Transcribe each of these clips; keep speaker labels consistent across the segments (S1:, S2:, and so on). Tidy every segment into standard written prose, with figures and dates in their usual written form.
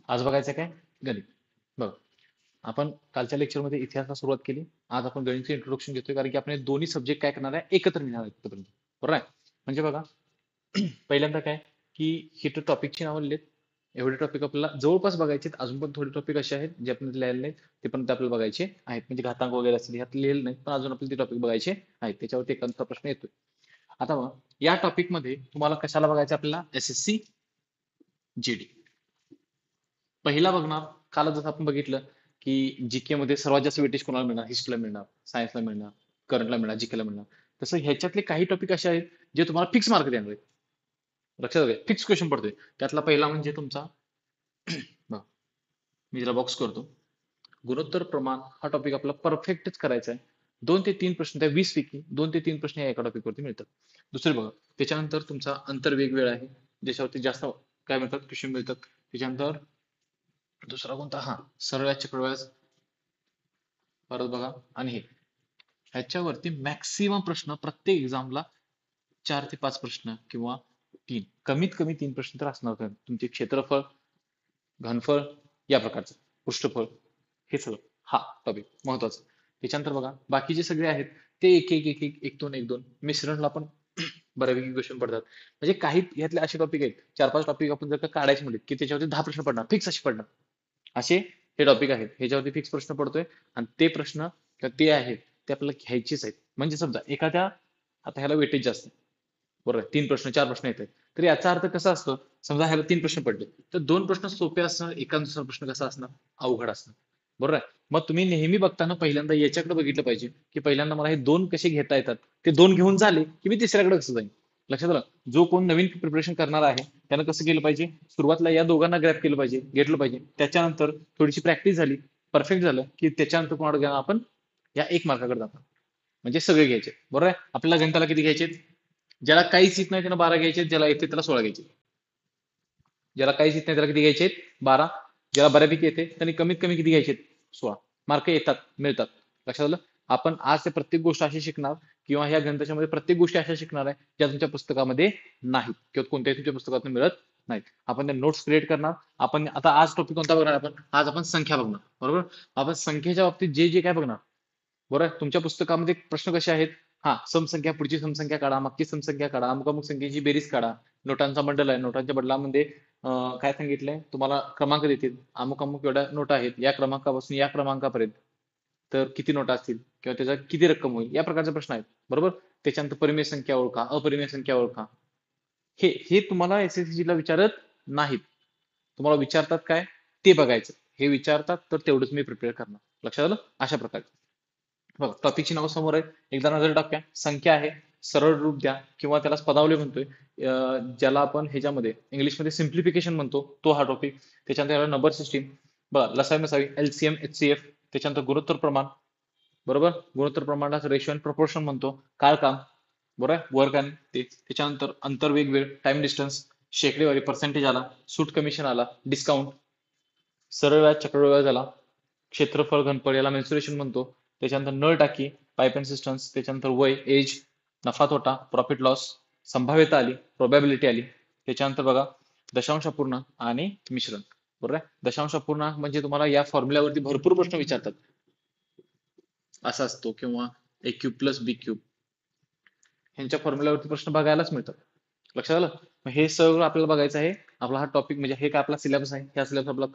S1: आज बघायचं काय? गणित. बघ, आपण कालच्या लेक्चरमध्ये इतिहासाला सुरुवात केली. आज आपण गणितचं इंट्रोडक्शन घेतोय, कारण की आपण हे दोन्ही सब्जेक्ट काय करणार आहे, एकत्र नेणार आहेत इथपर्यंत. बरोबर आहे? म्हणजे बघा, पहिल्यांदा काय, की हे तर टॉपिकची नावं लिहिलेत. एवढे टॉपिक आपल्याला जवळपास बघायचे आहेत. अजून पण थोडे टॉपिक असे आहेत जे आपण लिहायला नाहीत, ते पण आपल्याला बघायचे आहेत. म्हणजे घातांक वगैरे असतील ह्यात लिहिलं नाही, पण अजून आपल्याला ते टॉपिक बघायचे आहेत. त्याच्यावरती एखादा प्रश्न येतोय. आता मग या टॉपिक मध्ये तुम्हाला कशाला बघायचं, आपल्याला SSC GD पहिला बघणार. काल जसं आपण बघितलं की जीके मध्ये सर्वात जास्त वेटेज कोणाला मिळणार, हिस्ट्रीला मिळणार, सायन्सला मिळणार, करंटला मिळणार, जीकेला मिळणार. तसं ह्याच्यातले काही टॉपिक असे आहेत जे तुम्हाला फिक्स मार्क देणार आहेत. लक्षात घ्या, फिक्स क्वेश्चन पडतोय. त्यातला पहिला म्हणजे तुमचा बघा, मी जरा बॉक्स करतो. गुणोत्तर प्रमाण हा टॉपिक आपला परफेक्टच करायचा आहे. 2 ते 3 प्रश्न त्या 20 पैकी 2 ते 3 प्रश्न या एका टॉपिक वरती मिळतात. दुसरे बघा, त्याच्यानंतर तुमचा अंतर्वेग वेळ आहे, ज्याच्यावरती जास्त काय म्हणतात क्वेश्चन मिळतात. त्याच्यानंतर दुसरा कोणता, हा सरळ चक्रव्याज. परत बघा, आणि हे ह्याच्यावरती मॅक्सिमम प्रश्न प्रत्येक एक्झामला 4 ते 5 प्रश्न किंवा 3, कमीत कमी 3 प्रश्न तर असणार. तुमचे क्षेत्रफळ, घनफळ या प्रकारचं, पृष्ठफळ, हे सगळं हा टॉपिक महत्वाचा. त्याच्यानंतर बघा, बाकीचे सगळे आहेत ते एक एक एक एक एक दोन एक दोन मिश्रणला पण बऱ्यापैकी क्वेश्चन पडतात. म्हणजे काही यातले असे टॉपिक आहेत, 4-5 टॉपिक आपण जर का काढायचे म्हणले की त्याच्यावरती 10 प्रश्न पडणार, फिक्स असे पडणार. असे हे टॉपिक आहेत, ह्याच्यावरती फिक्स प्रश्न पडतोय. आणि ते प्रश्न ते आहेत ते आपल्याला घ्यायचेच आहेत. म्हणजे समजा एखाद्या, आता ह्याला वेटेज जास्त आहे, बरोबर आहे, 3 प्रश्न 4 प्रश्न येत आहेत, तर याचा अर्थ कसा असतो, समजा ह्याला 3 प्रश्न पडले तर 2 प्रश्न सोपे असणार, एका दुसरा प्रश्न कसा असणार, अवघड असणार. बरोबर आहे. मग तुम्ही नेहमी बघताना पहिल्यांदा याच्याकडे बघितलं पाहिजे, की पहिल्यांदा मला हे 2 कसे घेता येतात, ते 2 घेऊन झाले की मी तिसऱ्याकडे कसं जाईन. लक्षात आलं. जो कोण नवीन प्रिपरेशन करणार आहे त्यानं कसं केलं पाहिजे, सुरुवातीला या दोघांना ग्रॅप केलं पाहिजे, घेतलं पाहिजे. त्याच्यानंतर थोडीशी प्रॅक्टिस झाली, परफेक्ट झालं की त्याच्यानंतर कोणाकडे आपण या 1 मार्काकडे जातो. म्हणजे सगळे घ्यायचे. बरोबर आहे. आपल्याला गणिताला किती घ्यायचे, ज्याला काहीच येत नाही त्याला 12 घ्यायचे, ज्याला येते त्याला 16 घ्यायचे. ज्याला काहीच येत नाही त्याला किती घ्यायचे, 12. ज्याला बऱ्यापैकी येते त्यांनी कमीत कमी किती घ्यायचे, 16. मार्क येतात, मिळतात. लक्षात आलं. आपण आज ते प्रत्येक गोष्ट अशी शिकणार, किंवा ह्या ग्रंथाच्या मध्ये प्रत्येक गोष्टी अशा शिकणार आहे ज्या तुमच्या पुस्तकामध्ये नाहीत, किंवा कोणत्याही तुमच्या पुस्तकातून मिळत नाहीत. आपण त्या नोट्स क्रिएट करणार. आपण आता आज टॉपिक कोणता बघणार, आपण आज आपण संख्या बघणार. बरोबर. आपण संख्येच्या बाबतीत जे जे काय बघणार, बरोबर आहे. तुमच्या पुस्तकामध्ये प्रश्न कसे आहेत, हा समसंख्या, पुढची समसंख्या काढा, मागची समसंख्या काढा, अमुक अमुक संख्येची बेरीज काढा. नोटांचा बंडल आहे, नोटांच्या बंडलामध्ये काय सांगितलंय तुम्हाला, क्रमांक देतील, अमुक अमुक एवढ्या नोटा आहेत, या क्रमांकापासून या क्रमांकापर्यंत, तर किती नोटा असतील किंवा त्याचा किती रक्कम होईल, या प्रकारचे प्रश्न आहेत. बरोबर. त्याच्यानंतर परिमेय संख्या ओळखा, अपरिमेय संख्या ओळखा. हे हे तुम्हाला SSC ला विचारत नाहीत. तुम्हाला विचारतात काय, ते बघायचं. हे विचारतात तर तेवढंच मी प्रिपेअर करणार. लक्षात आलं. अशा प्रकारे बघा, टॉपिकची नाव समोर आहे, एकदा नजर टाकूया. संख्या आहे, सरळ रूप द्या, किंवा त्याला पदावली म्हणतोय, ज्याला आपण ह्याच्यामध्ये इंग्लिशमध्ये सिम्प्लिफिकेशन म्हणतो, तो हा टॉपिक. त्याच्यानंतर याला नंबर सिस्टीम, बघा लसाई मसाई, LCM HCF. त्याच्यानंतर गुणोत्तर प्रमाण, बरोबर. गुणोत्तर प्रमाणाला रेशो अँड प्रपोर्शन म्हणतो. काळकाम, बरोबर आहे, वर्क आणि ते. त्याच्यानंतर अंतर्वेग वेळ, टाइम डिस्टन्स, शेकडेवारी, पर्सेंटेज आला, सूट कमिशन आला, डिस्काउंट, सरळ व्याज, चक्रव्याज झाला, क्षेत्रफळ, घनफळ याला मेन्सुरेशन म्हणतो. त्याच्यानंतर नळ टाकी, पाईप अँड सिस्टम्स. त्याच्यानंतर वय, एज, नफा तोटा, प्रॉफिट लॉस, संभाव्यता आली, प्रोबॅबिलिटी आली. त्याच्यानंतर बघा, दशांश अपूर्ण आणि मिश्रण. बरोबर आहे. दशांश अपूर्णांक म्हणजे तुम्हाला या फॉर्म्युल्यावरती भरपूर प्रश्न विचारतात. असा असतो, किंवा A³ + B³ ह्यांच्या फॉर्म्युल्यावरती प्रश्न बघायलाच मिळतात. लक्षात आलं. मग हे सगळं आपल्याला बघायचं आहे. आपला हा टॉपिक म्हणजे हे काय आपला सिलेबस आहे, ह्या सिलेबस आपला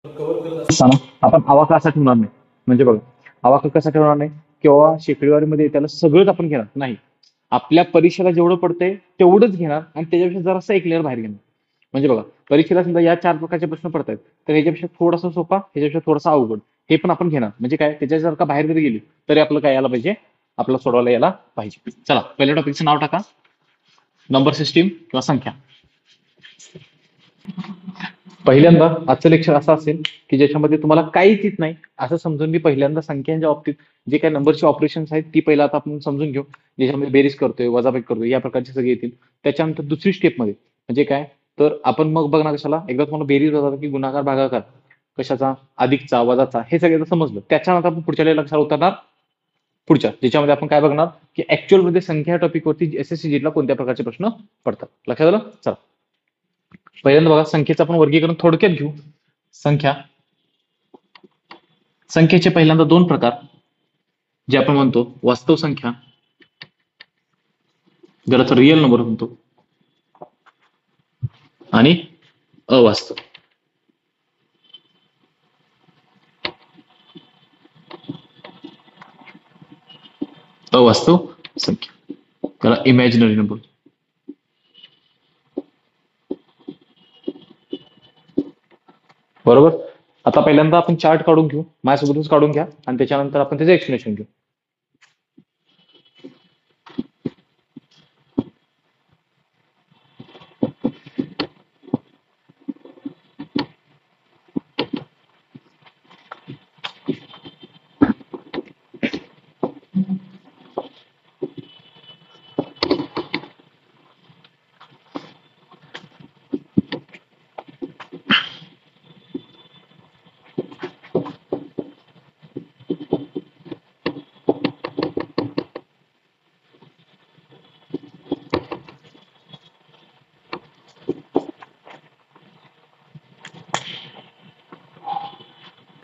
S1: कव्हर करत असताना आपण आवाका असा ठेवणार नाही. म्हणजे बघा, आवाका कसा ठेवणार नाही, किंवा शेकडेवारीमध्ये त्याला सगळंच आपण घेणार नाही. आपल्या परीक्षेला जेवढं पडतंय तेवढंच घेणार, आणि त्याच्यापेक्षा जरासा एक लेअर बाहेर घेणार. म्हणजे बघा, परीक्षेला समजा या 4 प्रकारचे प्रश्न पडतात, तर ह्याच्यापेक्षा थोडासा सोपा, ह्याच्यापेक्षा थोडासा अवघड, हे पण आपण घेणार. म्हणजे काय, त्याच्यासारखा बाहेर जरी गेली तरी आपलं काय यायला पाहिजे, आपल्याला सोडवायला यायला पाहिजे. चला, पहिल्या टॉपिकचं नाव टाका, नंबर सिस्टीम किंवा संख्या. पहिल्यांदा आजचं लेक्चर असं असेल की ज्याच्यामध्ये तुम्हाला काहीच येत नाही असं समजून मी पहिल्यांदा संख्यांच्या बाबतीत जे काही नंबरची ऑपरेशन्स आहेत ती पहिला आता आपण समजून घेऊ, ज्याच्यामध्ये बेरीज करतोय, वजाबाकी करतोय, या प्रकारचे सगळे येतील. त्याच्यानंतर दुसरी स्टेप मध्ये म्हणजे काय, तर आपण मग बघणार कशाला, एकदा तुम्हाला बेरीज, वजाबाकी, गुणाकार, भागाकार कशाचा, अधिकचा, वजाचा, हे सगळं समजलं. त्याच्यानंतर आपण पुढच्या लक्षात उतरणार, पुढच्या ज्याच्यामध्ये आपण काय बघणार की ऍक्च्युअल मध्ये संख्या टॉपिक वरती SSC ला कोणत्या प्रकारचे प्रश्न पडतात. लक्षात आलं. चला, पहिल्यांदा बघा, संख्येचं आपण वर्गीकरण थोडक्यात घेऊ. संख्या संख्येचे पहिल्यांदा दोन प्रकार, जे आपण म्हणतो वास्तव संख्या, ज्याला रिअल नंबर म्हणतो, आणि अवास्तव. अवास्तव संख्या, त्याला इमॅजिनरी नंबर. बरोबर. आता पहिल्यांदा आपण चार्ट काढून घेऊ, माझ्यासोबतच काढून घ्या, आणि त्याच्यानंतर आपण त्याचं एक्सप्लेनेशन घेऊ.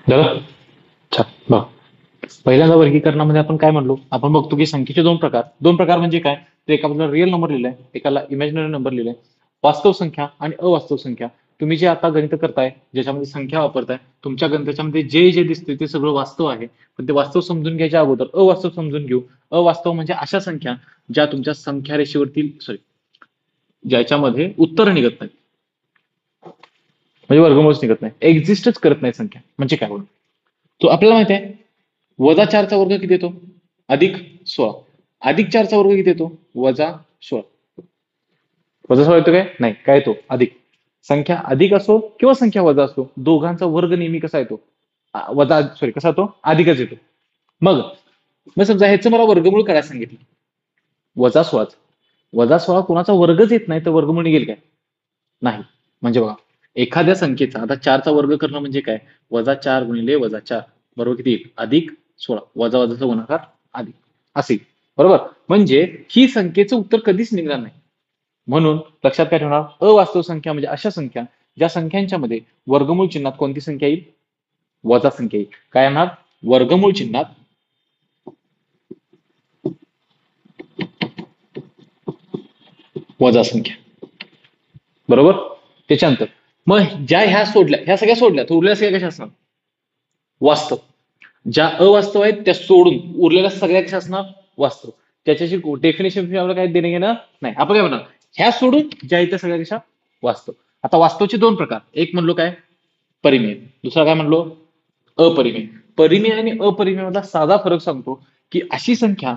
S1: झालं. छान. बघ, पहिल्यांदा वर्गीकरणामध्ये आपण काय म्हणलो, आपण बघतो की संख्येचे दोन प्रकार म्हणजे काय, तर एका बाजूला रिअल नंबर लिहिलाय, एकाला इमॅजिनरी नंबर लिहिलाय. वास्तव संख्या आणि अवास्तव संख्या. तुम्ही जे आता गणित करताय, ज्याच्यामध्ये संख्या वापरताय, तुमच्या गणिताच्यामध्ये जे जे दिसते ते सगळं वास्तव आहे. पण ते वास्तव समजून घ्यायच्या अगोदर अवास्तव समजून घेऊ. अवास्तव म्हणजे अशा संख्या ज्या तुमच्या संख्या रेषेवरती, ज्याच्यामध्ये उत्तर निघत नाही, म्हणजे वर्गमूळच निघत नाही, एक्झिस्टच करत नाही संख्या. म्हणजे काय होईल, तो आपल्याला माहिती आहे, -4चा वर्ग किती येतो? +16. +4चा वर्ग किती येतो? -16. -16 येतो काय? नाही. काय येतो? अधिक. संख्या अधिक असो किंवा संख्या वजा असो, दोघांचा वर्ग नेहमी कसा येतो? कसा येतो? अधिकच येतो. मग मग समजा ह्याचं मला वर्गमूळ करायला सांगितलं, -16. -16 कोणाचा वर्गच येत नाही, तर वर्गमूळ निघेल काय? नाही. म्हणजे बघा, एखाद्या संख्येचा आता 4चा वर्ग करणं म्हणजे काय? -4 गुणिले -4 बरोबर किती येईल? +16. वजा वजाचा गुणाकार अधिक असेल. बरोबर. म्हणजे ही संख्येचं उत्तर कधीच निघणार नाही. म्हणून लक्षात काय ठेवणार? अवास्तव संख्या म्हणजे अशा संख्या ज्या संख्यांच्या मध्ये वर्गमूळ चिन्हात कोणती संख्या येईल? वजा संख्या येईल. काय येणार? वर्गमूळ चिन्हात वजा संख्या. बरोबर. त्याच्यानंतर मग ज्या ह्या सोडल्या, ह्या सगळ्या सोडल्या, तर उरलेल्या सगळ्या कशा असणार? वास्तव. ज्या अवास्तव आहेत त्या सोडून उरलेल्या सगळ्या कशा असणार? वास्तव. त्याच्याशी डेफिनेशन आपल्याला काय देणं घेणं नाही. आपण काय म्हणणार? ह्या सोडून ज्या इथं सगळ्या कशा? वास्तव. आता वास्तवचे दोन प्रकार, एक म्हणलो काय? परिमेय. दुसरा काय म्हणलो? अपरिमेय. परिमेय आणि अपरिमेय मधला साधा फरक सांगतो, की अशी संख्या,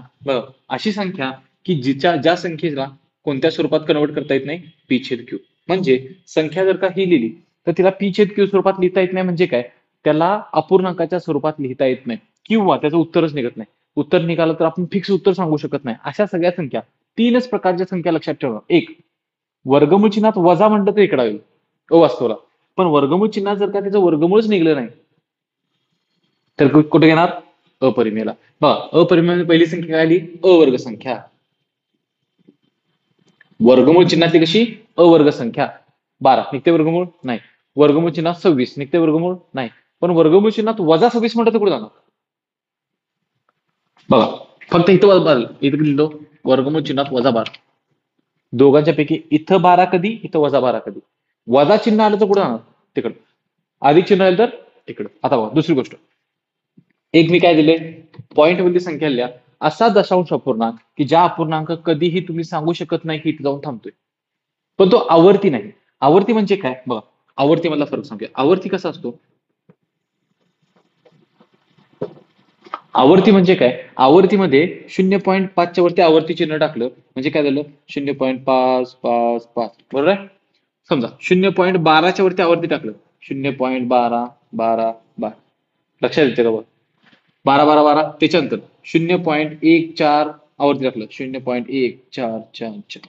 S1: अशी संख्या की ज्या संख्येला कोणत्या स्वरूपात कन्वर्ट करता येत नाही? p/q. म्हणजे संख्या जर का ही लिहिली, तर तिला p/q स्वरूपात लिहिता येत नाही. म्हणजे काय? त्याला अपूर्णांकाच्या स्वरूपात लिहिता येत नाही, किंवा त्याचं उत्तरच निघत नाही. उत्तर निघालं तर आपण फिक्स उत्तर सांगू शकत नाही. अशा सगळ्या संख्या, तीनच प्रकारच्या संख्या लक्षात ठेवा. एक, वर्गमूळ चिन्हात वजा म्हटलं तर इकडे येईल अवास्तवला. पण वर्गमूळ चिन्हात जर का त्याचं वर्गमूळच निघलं नाही, तर कुठे घेणार? अपरिमेयला. बघा, अपरिमेय पहिली संख्या काय आली? अवर्ग संख्या. वर्गमूळ चिन्हातली कशी? अवर्ग संख्या. 12 निघते वर्गमूळ? नाही. वर्गमूळ चिन्हात 26 निघते वर्गमूळ? नाही. पण वर्गमूळ चिन्हात -26 म्हटलं तर कुठे जाणार? बघा, फक्त इथं इथं लिहिलो वर्गमूळ चिन्हात -12. दोघांच्या पैकी इथं 12 कधी, इथं -12 कधी. वजा चिन्ह आलं तर कुठं जाणार? तिकडं. अधिक चिन्ह आलं तर तिकडं. आता बघा दुसरी गोष्ट, एक मी काय दिले? पॉइंट मधली संख्या लिहा. असा दशांश अपूर्णांक की ज्या अपूर्णांक कधीही तुम्ही सांगू शकत नाही की इथे जाऊन थांबतोय, पण तो आवर्ती नाही. आवर्ती म्हणजे काय? बघा, आवर्ती मधला फरक सांगूया. आवर्ती कसा असतो? आवर्ती म्हणजे काय? आवर्तीमध्ये 0.5च्या वरती आवर्ती चिन्ह टाकलं म्हणजे काय झालं? 0.555, बरोबर आहे. समजा 0.12च्या वरती आवर्ती टाकलं, 0.12 12 12, लक्षात येते का? बघ, 12 त्याच्यानंतर 0.14 आवर्ती टाकलं, 0.1444.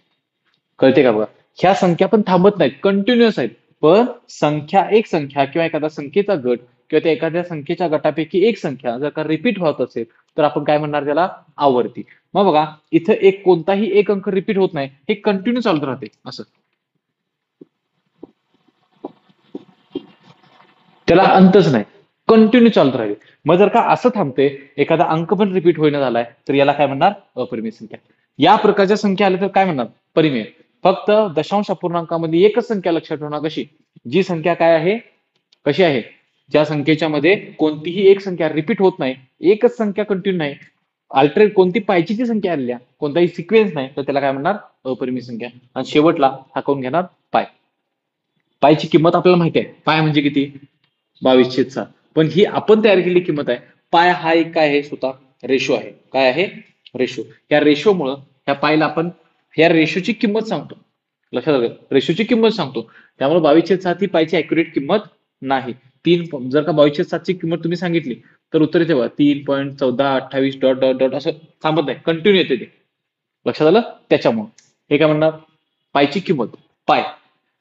S1: कळते का? बघा, ह्या संख्या पण थांबत नाहीत, कंटिन्युअस आहेत. पण एक संख्या किंवा एखादा संख्येचा गट किंवा त्या एखाद्या संख्येच्या गटापैकी एक संख्या जर का रिपीट होत असेल, तर आपण काय म्हणणार त्याला? आवर्ती. मग बघा, इथं कोणताही एक अंक रिपीट होत नाही, हे कंटिन्यू चालत राहते असं. त्याला अंतच नाही, कंटिन्यू चालत राहील. मग जर का असं थांबते, एखादा अंक पण रिपीट होईना झालाय, तर याला काय म्हणणार? अपरिमेय संख्या. या प्रकारच्या संख्या आल्या तर काय म्हणणार? परिमेय. फक्त दशांश अपूर्णांकामध्ये एकच संख्या लक्षात ठेवणार, कशी? जी संख्या काय आहे, कशी आहे, ज्या संख्येच्या मध्ये कोणतीही एक संख्या रिपीट होत नाही, एकच संख्या कंटिन्यू नाही, अल्टरेट कोणती पायची ती संख्या आलेल्या, कोणताही सिक्वेन्स नाही, तर त्याला काय म्हणणार? अपरिमेय संख्या. आणि शेवटला हा कोण घेणार? पाय. पायची किंमत आपल्याला माहिती आहे, पाय म्हणजे किती? 22/7. पण ही आपण तयार केलेली किंमत आहे. पाय हा एक काय आहे? स्वतः रेशो आहे. काय आहे? रेशो. या रेशोमुळं ह्या पायला आपण या रेशोची किंमत सांगतो. लक्षात आलं? रेशोची किंमत सांगतो. त्यामुळे 22/7 ही पायची अॅक्युरेट किंमत नाही. जर का 22/7 ची किंमत तुम्ही सांगितली, तर उत्तर येते बघा 3.1428 डॉट डॉट डॉट असं थांबत नाही, कंटिन्यू येते ते. लक्षात आलं? त्याच्यामुळे हे काय म्हणणार? पायची किंमत, पाय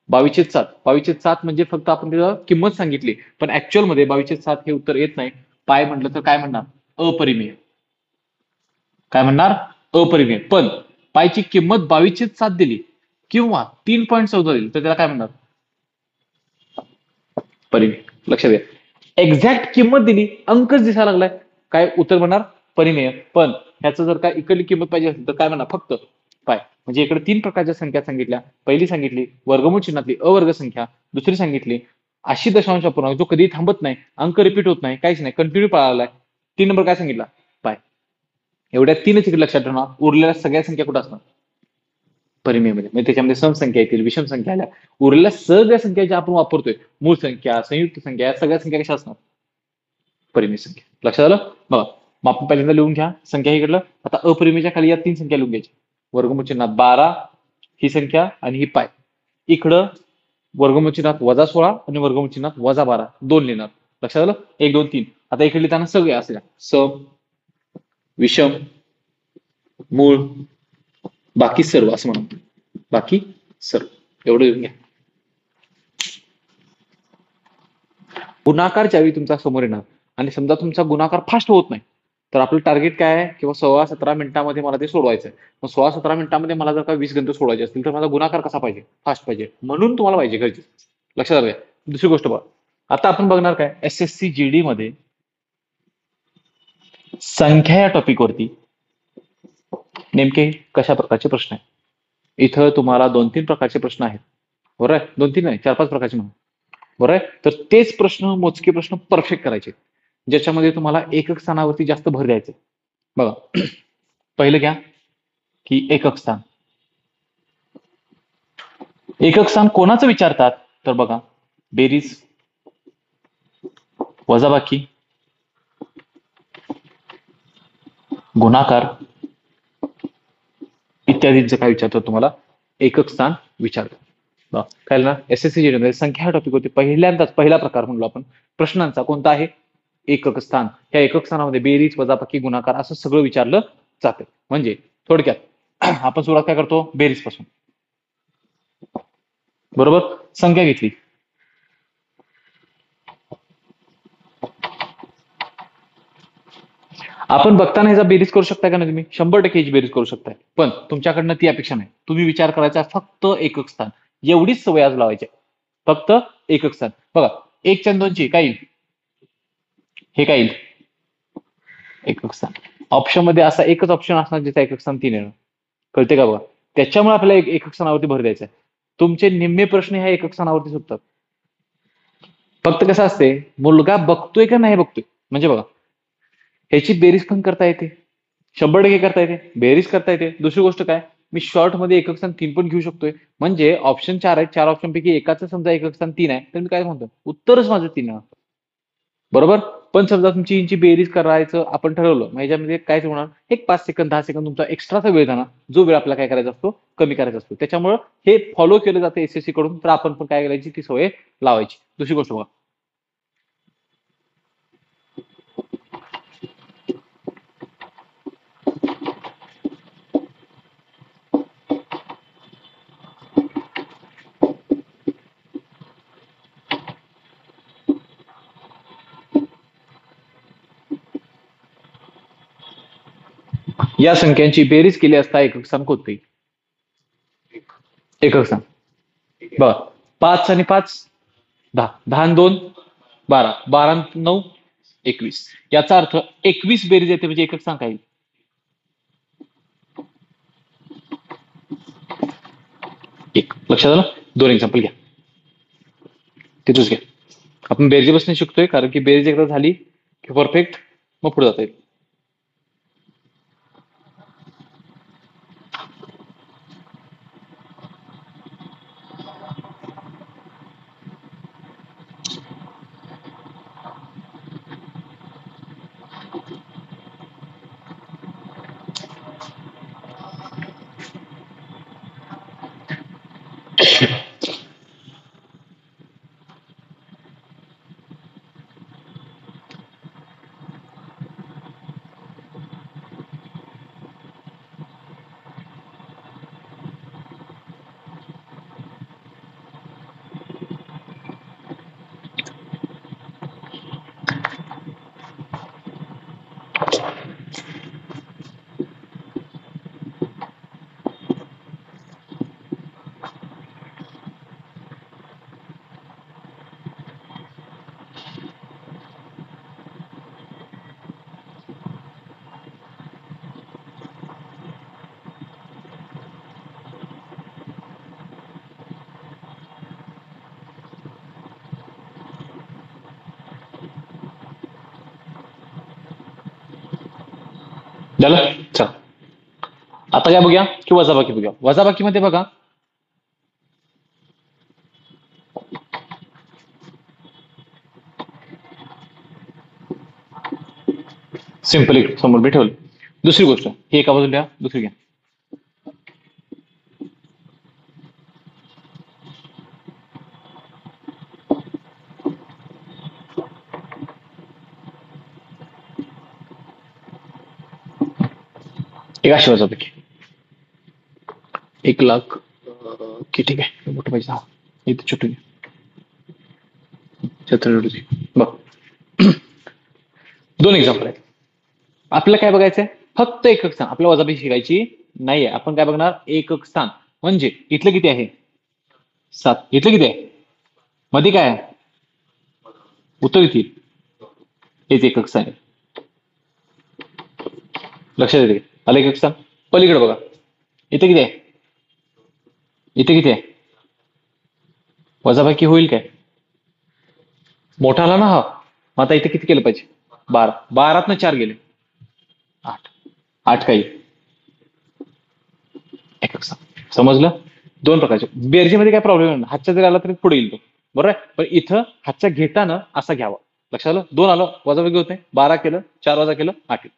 S1: 22/7. 22/7 म्हणजे फक्त आपण त्याला किंमत सांगितली, पण ऍक्च्युअल मध्ये 22/7 हे उत्तर येत नाही. पाय म्हटलं तर काय म्हणणार? अपरिमेय. काय म्हणणार? अपरिमेय. पण पायची किंमत 22/7 दिली किंवा 3.14 दिली, तर त्याला काय म्हणणार? परिमेय. लक्षात घ्या, एक्झॅक्ट किंमत दिली, अंकच दिसायला लागलाय, काय उत्तर म्हणणार? परिमेय. पण ह्याचं जर का इकडली किंमत पाहिजे असेल तर काय म्हणणार? फक्त पाय. म्हणजे इकडे 3 प्रकारच्या संख्या सांगितल्या. पहिली सांगितली वर्गमूळ चिन्हातली अवर्ग संख्या, दुसरी सांगितली अशी दशांश अपूर्णांक जो कधी थांबत नाही, अंक रिपीट होत नाही, काहीच नाही, कंटिन्यू पळालाय. 3 नंबर काय सांगितला? पाय. एवढ्या 3च इकडे लक्षात ठेवणार. उरलेल्या सगळ्या संख्या कुठं असणार? परिमेयमध्ये. म्हणजे त्याच्यामध्ये सम संख्या येतील, विषम संख्या आल्या, उरलेल्या सगळ्या संख्या ज्या आपण वापरतोय, मूळ संख्या, संयुक्त संख्या, या सगळ्या संख्या कशा असणार? परिमेय संख्या. लक्षात आलं? बघा, मग आपण पहिल्यांदा लिहून घ्या संख्या इकडलं. आता अपरिमेयच्या खाली या 3 संख्या लिहून घ्यायच्या. वर्गमूळ चिन्हात 12 ही संख्या आणि ही पाय. इकडं वर्गमूळ चिन्हात -16 आणि वर्गमूळ चिन्हात -12 दोन लिहिणार. लक्षात आलं? 1 2 3. आता इकडे लिहिताना सगळे असल्या सम, विषम, मूळ, बाकी सर्व असं म्हणा. बाकी सर्व एवढं लिहून घ्या. गुणाकार ज्यावेळी तुमचा समोर येणार आणि समजा तुमचा गुणाकार फास्ट होत नाही, तर आपलं टार्गेट काय आहे? किंवा 16-17 मिनिटांमध्ये मला ते सोडवायचं आहे. मग 16-17 मिनिटांमध्ये मला जर का 20 गणितं सोडवायचे असतील, तर माझा गुणाकार कसा पाहिजे? फास्ट पाहिजे. म्हणून तुम्हाला पाहिजे गरजेचं. लक्षात आलं? दुसरी गोष्ट बघा, आता आपण बघणार काय? SSC GD मध्ये संख्या या टॉपिक वरती नेमके कशा प्रकारचे प्रश्न आहेत. इथं तुम्हाला 2-3 प्रकारचे प्रश्न आहेत, बरोबर आहे? 2-3 नाही, 4-5 प्रकारचे म्हणा, बरोबर आहे? तर तेच प्रश्न, मोजके प्रश्न परफेक्ट करायचे, ज्याच्यामध्ये तुम्हाला एकक स्थानावरती जास्त भर द्यायचे. बघा, पहिलं घ्या की एकक स्थान. एकक स्थान कोणाचं विचारतात? तर बघा, बेरीज, वजाबाकी, गुणाकार इत्यादींचं काय विचारतात तुम्हाला? एकक स्थान विचारतात. काय ना, SSC GD मध्ये संख्या टॉपिक होते, पहिल्यांदाच पहिला प्रकार म्हणलो आपण प्रश्नांचा कोणता आहे? एकक स्थान. या एकक स्थानामध्ये बेरीज, वजाबाकी, गुणाकार असं सगळं विचारलं जातं. म्हणजे थोडक्यात आपण सुरुवात काय करतो? बेरीज पासून. बरोबर, संख्या घेतली, आपण बघताना ह्याचा बेरीज करू शकता का? नाही, तुम्ही 100% ह्याची बेरीज करू शकताय, पण तुमच्याकडनं ती अपेक्षा नाही. तुम्ही विचार करायचा फक्त एकक स्थान, एवढीच सवय आज लावायची, फक्त एकक स्थान. बघा, 1 आणि 2 ची काय येईल? हे काय येईल? एकक स्थान. ऑप्शन मध्ये असा एकच ऑप्शन असणार ज्याचा एकक स्थान 3 येणार. कळते का? बघा, त्याच्यामुळे आपल्याला एकक स्थानावरती भर द्यायचा आहे. तुमचे निम्मे प्रश्न ह्या एकक स्थानावरती सुटतात. फक्त कसं असते, मुलगा बघतोय का नाही बघतोय. म्हणजे बघा, ह्याची बेरीज पण करता येते, 100% करता येते, बेरीज करता येते. दुसरी गोष्ट काय, मी शॉर्ट मध्ये एकक स्थान 3 पण घेऊ शकतोय. म्हणजे ऑप्शन 4 आहेत, 4 ऑप्शन पैकी एकाच समजा एकक स्थान 3 आहे, तर मी काय म्हणतो? उत्तरच माझं 3 आहे, बरोबर. पण समजा तुमची इंची बेरीज करायचं आपण ठरवलं, मग ह्याच्यामध्ये काय होणार? एक 5 सेकंद 10 सेकंद तुमचा एक्स्ट्राचा वेळ जाणार, जो वेळ आपल्याला काय करायचा असतो? कमी करायचा असतो. त्याच्यामुळे हे फॉलो केलं जातं SSC कडून, तर आपण पण काय करायची? ती सवय लावायची. दुसरी गोष्ट बघा, या संख्यांची बेरीज केली असता एकक स्थान कोणतं येईल? एकक स्थान बघा, 5 आणि 5 10, 10 आणि 2 12, 12 9 21. याचा अर्थ 21 बेरीज येते म्हणजे एकक सांगा येईल. एक लक्षात आलं. 2 एक्झाम्पल घ्या, तिथूच घ्या. आपण बेरजेपासून शिकतोय कारण की बेरीज एकदा झाली की परफेक्ट मग पुढे जाता येईल. झालं. चल आता काय बघूया की वजाबाकी बघूया. वजाबाकीमध्ये बघा सिंपली समोर मी ठेवलं. दुसरी गोष्ट ही एका बाजूला घ्या, दुसरी घ्या. एक अशी वजाबाकी 1,00,000 की ठीक आहे मोठं पाहिजे. हा इथे छोटं घ्या. बघ 2 एक्झाम्पल आहेत. आपल्याला काय बघायचंय फक्त एकक स्थान. आपल्याला वजाबाकी शिकायची नाहीये. आपण काय बघणार एकक स्थान. म्हणजे इथलं किती आहे 7. इथलं किती आहे मध्ये काय आहे उत्तर किती हेच एकक स्थान आहे. लक्षात येते आलं एकक स्थान. पलीकडे बघा इथे किती आहे, इथे किती आहे वजाबाकी होईल काय मोठा आला ना हा. मग आता इथे किती केलं पाहिजे 12. 12त 4 गेले 8. 8 काही एकक स्थान. समजलं. 2 प्रकारचे बेरजेमध्ये काय प्रॉब्लेम नाही. हातच्या जरी आला तरी पुढे येईल तो बरोबर आहे. पण इथं हातच्या घेताना असा घ्यावा. लक्षात आलं. 2 आलं वजाबाकी होते. 12 केलं 4 वजा केलं 8 घ्या.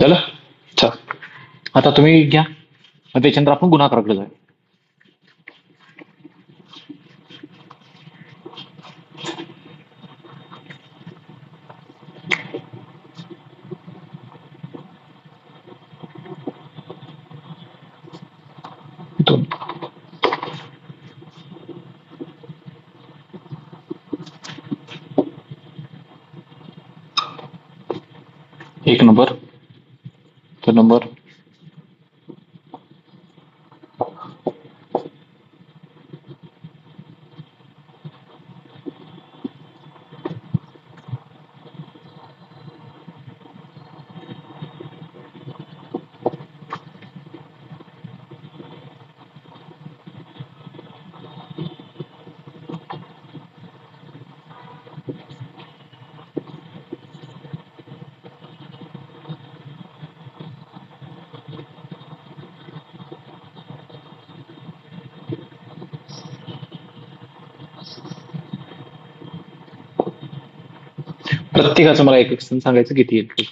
S1: झालं. चल आता तुम्ही घ्या. मग त्याच्यानंतर आपण गुणाकाराकडे जाऊ. दोन 1 नंबर 2 नंबर प्रत्येकाचं मला एकक स्थान सांगायचं किती येईल.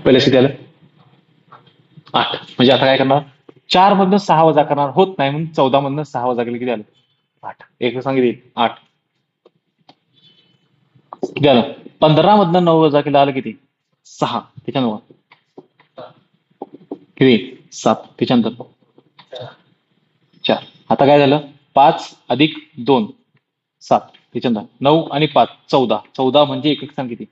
S1: पहिलं किती आलं 8. म्हणजे आता काय करणार 4 मधनं 6 वजा करणार होत नाही म्हणून 14 मधनं 6 वजा केलं किती आलं 8. एक सांगितली 8. किती आलं 15 मधनं 9 वजा केलं आलं किती 6. त्याच्यानंतर किती 7. त्याच्यानंतर 4. आता काय झालं 5 अधिक 2 7. त्याच्यानंतर 9 आणि 5 14. 14 म्हणजे एकक स्थान किती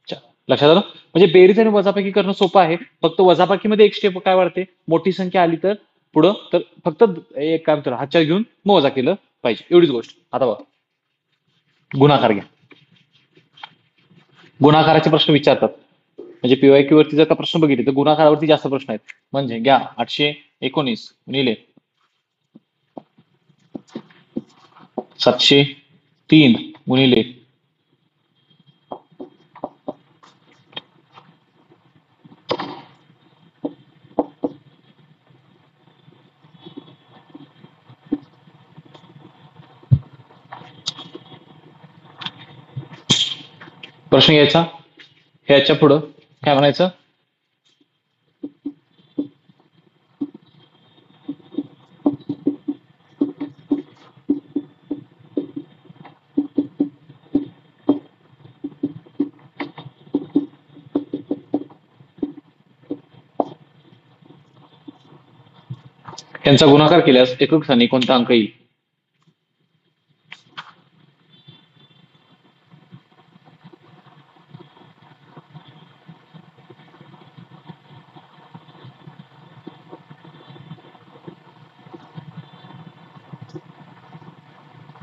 S1: 4. लक्षात आलं म्हणजे बेरीज आणि वजाबाकी करणं सोपं आहे. फक्त वजाबाकीमध्ये एक स्टेप काय वाढते मोठी संख्या आली तर पुढं तर फक्त एक काय म्हणतो हातच्या घेऊन मग वजा केलं पाहिजे एवढीच गोष्ट. आता बघा गुणाकार घ्या. गुणाकाराचे प्रश्न विचारतात म्हणजे पीवायक्यू वरती जर का प्रश्न बघितले तर गुणाकारावरती जास्त प्रश्न आहेत. म्हणजे घ्या 819 गुणिले 703 गुणिले प्रश्न घ्यायचा ह्याच्या पुढं काय म्हणायचं यांचा गुणाकार केल्यास एकक स्थानी कोणता अंक येईल.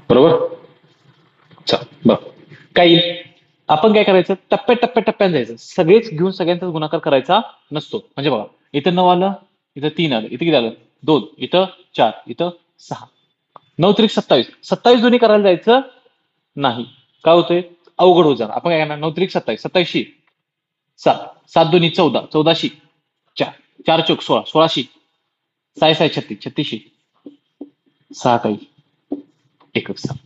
S1: बरोबर चल बघ काय येईल आपण काय करायचं टप्प्याटप्प्याने जायचं सगळेच घेऊन सगळ्यांचा गुणाकार करायचा नसतो. म्हणजे बघा इथं 9 आलं इथं 3 आलं इथं किती आलं 2 इथं 4 इथं 6 9 त्रिक 27. 27 दोन्ही करायला जायचं नाही काय होतंय अवघड होत जाणार. आपण काय करणार 9 त्रिक 27 27 7 7 दोन्ही 14 14 4 4 चौक 16 16 6 36 36 6 काही एकक स्थान.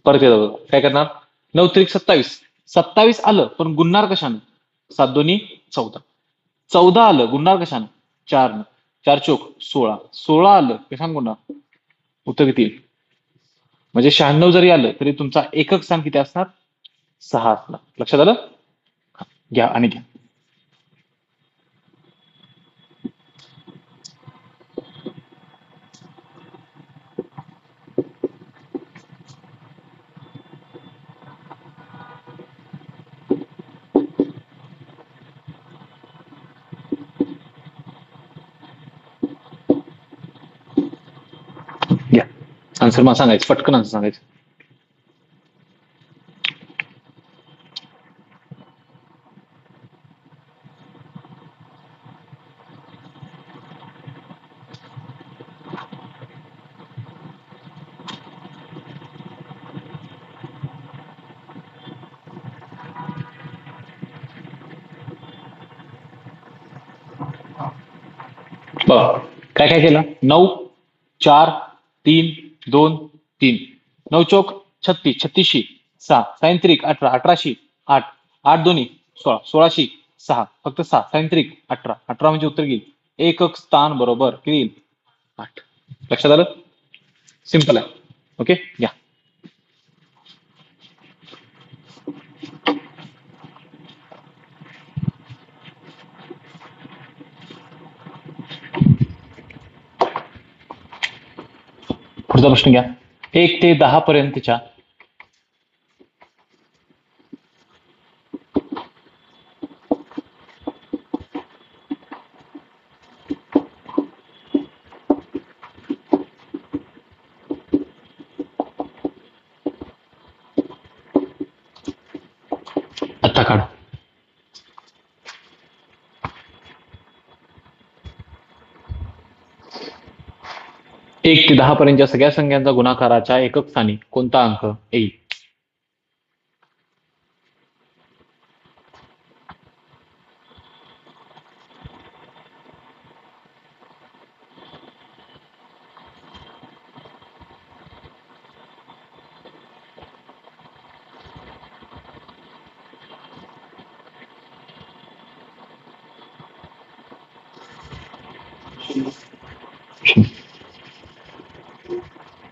S1: परत येतो काय करणार 9 त्रिक 27 27 आलं पण गुणणार कशानं 7 दोन्ही 14 14 आलं गुणणार कशानं 4 न 4 चौक 16 16 आलं कशानं गुणणार उत्तर किती म्हणजे 96 जरी आलं तरी तुमचा एकक स्थान किती असणार 6 असणार. लक्षात आलं घ्या आणि घ्या. घ्या आन्सर मला सांगायचं पटकन आन्सर सांगायचं. बघा काय काय केलं 9 4 3 2 3 9 चौक 36 36 6 सायंत्रिक 18 18 8 8 दोन्ही 16 16 6 फक्त 6 सायंत्रिक 18 18 म्हणजे उत्तर घेईल एकक स्थान बरोबर किती येईल 8. लक्षात आलं सिंपल आहे. ओके घ्या पुढचा प्रश्न घ्या 1 ते 10 पर्यंतच्या आत्ता काढ 1 ते 10 पर्यंतच्या सगळ्या संख्यांचा गुणाकाराच्या एकक स्थानी कोणता अंक येईल.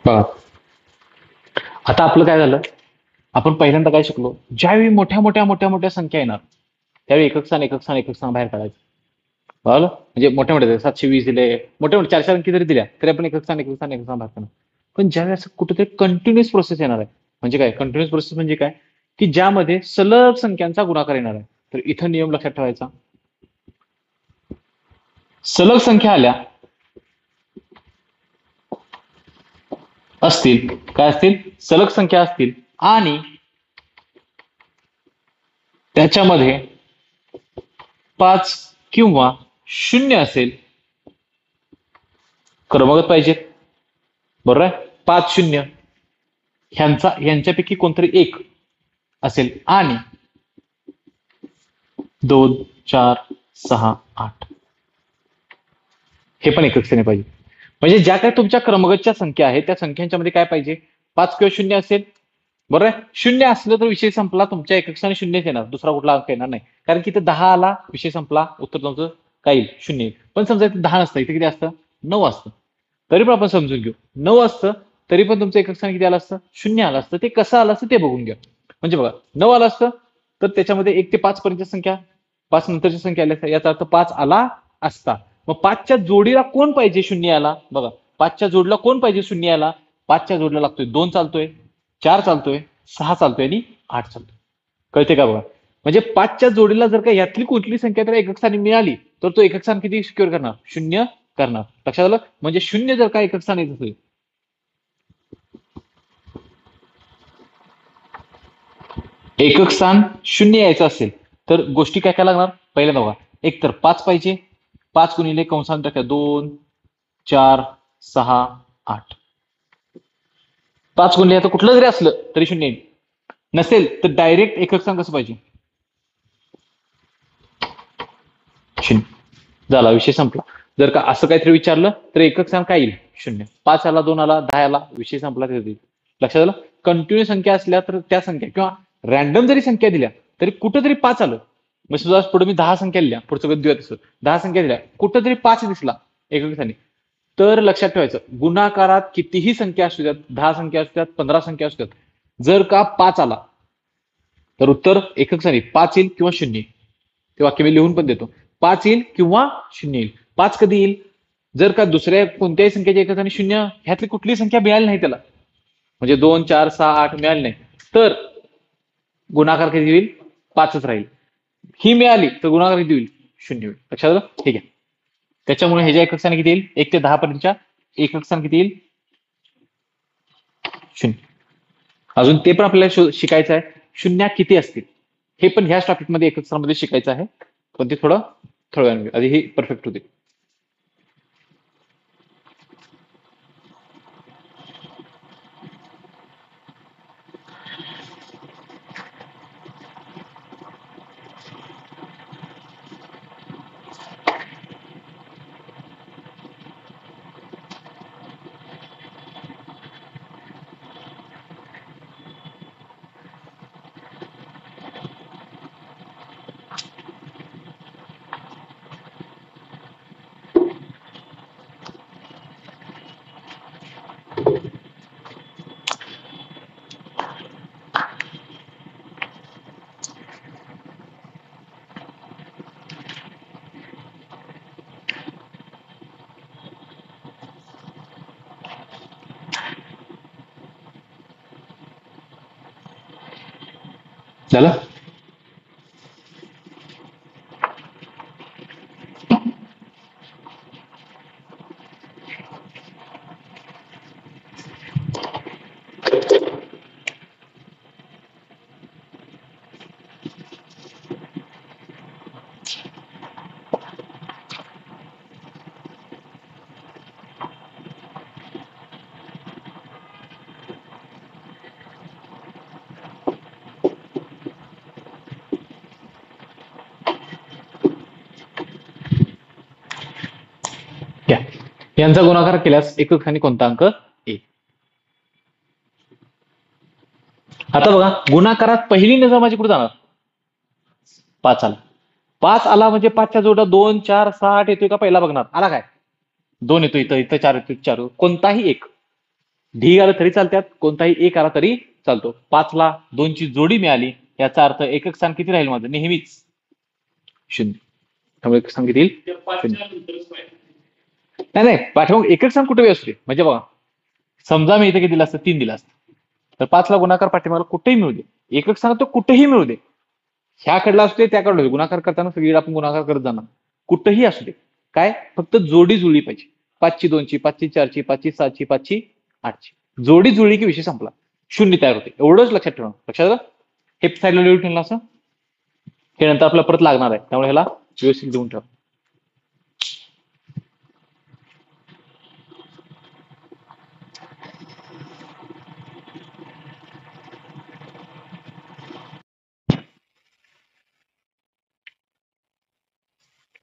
S1: बघा आता आपलं काय झालं, आपण पहिल्यांदा काय शिकलो, ज्यावेळी मोठ्या मोठ्या मोठ्या मोठ्या संख्या येणार त्यावेळी एकक स्थान एकक स्थान एकक स्थान बाहेर काढायचं. बरोबर, म्हणजे मोठ्या मोठ्या 720 दिले, मोठ्या मोठ्या 4 अंकी जरी दिल्या तरी आपण एकक स्थान एकक स्थान एकक स्थान बाहेर काढणार. पण ज्यावेळी असं कुठेतरी कंटिन्युअस प्रोसेस येणार आहे, म्हणजे काय कंटिन्युअस प्रोसेस म्हणजे काय, की ज्यामध्ये सलग संख्यांचा गुणाकार येणार आहे. तर इथं नियम लक्षात ठेवायचा, सलग संख्या आल्या असतील, काय असतील, सलग संख्या असतील आणि त्याच्यामध्ये 5 किंवा 0 असेल, क्रमागत पाहिजेत. बरोबर आहे, 5 0 यांच्यापैकी कोणतरी एक असेल आणि 2 4 6 8 हे पण एकक स्थानी पाहिजे. म्हणजे ज्या काही तुमच्या क्रमगतच्या संख्या आहेत त्या संख्यांच्या मध्ये काय पाहिजे, 5 किंवा 0 असेल. बरोबर आहे, 0 असलं तर विषय संपला, तुमच्या एकक स्थानी 0 येणार, दुसरा कुठला अंक येणार नाही. कारण की इथे 10 आला, विषय संपला, उत्तर तुमचं काय येईल, 0 येईल. पण समजा इथे 10 नसतं, इथे किती असतं, 9 असतं, तरी पण आपण समजून घेऊ 9 असतं तरी पण तुमचं एकक स्थान किती आलं असतं, 0 आलं असतं. ते कसं आलं असतं ते बघून घ्या. म्हणजे बघा 9 आलं असतं तर त्याच्यामध्ये 1 ते 5 पर्यंतच्या संख्या, 5 नंतरची संख्या आल्या असत्या, याचा अर्थ 5 आला असता. मग 5च्या जोडीला कोण पाहिजे 0 याला, बघा 5च्या जोडीला कोण पाहिजे 0 याला, 5च्या जोडीला लागतोय 2 चालतोय, 4 चालतोय, 6 चालतोय आणि 8 चालतोय. कळते का बघा, म्हणजे 5च्या जोडीला जर का यातली कुठली संख्या त्याला एकक स्थानी मिळाली तर तो एकक स्थान किती सिक्युअर करणार, 0 करणार. लक्षात आलं, म्हणजे 0 जर का एकक स्थान येत असेल, एकक स्थान 0 यायचं असेल तर गोष्टी काय काय लागणार, पहिल्यांदा बघा, एक तर 5 पाहिजे, 5 गुणिले कंसात टाका 2 4 6 8, 5 गुणिले आता कुठलं जरी असलं तरी 0 येईल. नसेल तर डायरेक्ट एकक स्थान कसं पाहिजे, 0. झाला, विषय संपला. जर का असं काहीतरी विचारलं तर एकक स्थान काय येईल, 0. 5 आला, 2 आला, 10 आला, विषय संपला. लक्षात आलं, कंटिन्यू संख्या असल्या तर त्या संख्या किंवा रॅन्डम जरी संख्या दिल्या तरी कुठंतरी 5 आलं, मग सुद्धा पुढे मी 10 संख्या लिहिल्या, पुढचं गद्य असं 10 संख्या दिल्या, कुठंतरी 5 दिसला एकक स्थानी, तर लक्षात ठेवायचं गुणाकारात कितीही संख्या असू द्यात, 10 संख्या असू द्यात, 15 संख्या असू द्यात, जर का 5 आला तर उत्तर एकक स्थानी 5 येईल किंवा 0 येईल. ते वाक्य मी लिहून पण देतो, 5 येईल किंवा 0 येईल. 5 कधी येईल, जर का दुसऱ्या कोणत्याही संख्येच्या एकक स्थानी 0 ह्यातली कुठलीही संख्या मिळाली नाही त्याला, म्हणजे 2 4 6 8 मिळाली नाही, तर गुणाकार किती होईल, 5च राहील. ही मिळाली तर गुणाकार किती होईल, 0 होईल. लक्षात आलं, ठीक आहे. त्याच्यामुळे ह्याच्या एकक स्थानी किती येईल, 1 ते 10 पर्यंतच्या एकक स्थान किती येईल, 0. अजून ते पण आपल्याला शिकायचं आहे, शून्य किती असतील हे पण ह्याच टॉपिक मध्ये एकक स्थानामध्ये शिकायचं आहे, पण ते थोडं वेळाने आधी हे परफेक्ट होते. झालं, यांचा गुणाकार केल्यास एकक स्थानी कोणता अंक येईल. आता बघा गुणाकारात पहिली नजर माझी कुठे जाणार, 5 आला. 5 आला म्हणजे 5च्या जोड्या 2 4 6 8 येतोय का पहिला बघणार, आला काय, 2 येतो इथं, इथं 4 येतो, 4 कोणताही एक ढीग आला तरी चालतात, कोणताही एक आला तरी चालतो. 5ला 2 ची जोडी मिळाली, याचा अर्थ एकक स्थान किती राहील माझं नेहमीच 0. त्यामुळे एकक स्थान किती येईल 0. नाही नाही, पाठीमाग एकक स्थान कुठेही असू दे. म्हणजे बघा, समजा मी इथे किती दिलं असतं 3 दिलं असतं, तर 5ला गुणाकार पाठीमागला कुठेही मिळू दे, एकक स्थान तो कुठेही मिळू दे, ह्याकडला असू दे त्याकडला असू दे, गुणाकार करताना सगळीकडे आपण गुणाकार करत जाणार, कुठेही असू दे. काय फक्त जोडी जुळली पाहिजे. 5ची 2ची, 5ची 4ची, 5ची 6ची, 5ची 8ची जोडी जुळली की विषय संपला, 0 तयार होते. एवढंच लक्षात ठेवा. लक्षात आलं? हे साईडला लिहून ठेवलं असं, हे नंतर आपल्याला परत लागणार आहे, त्यामुळे ह्याला व्यवस्थित देऊन ठेवा.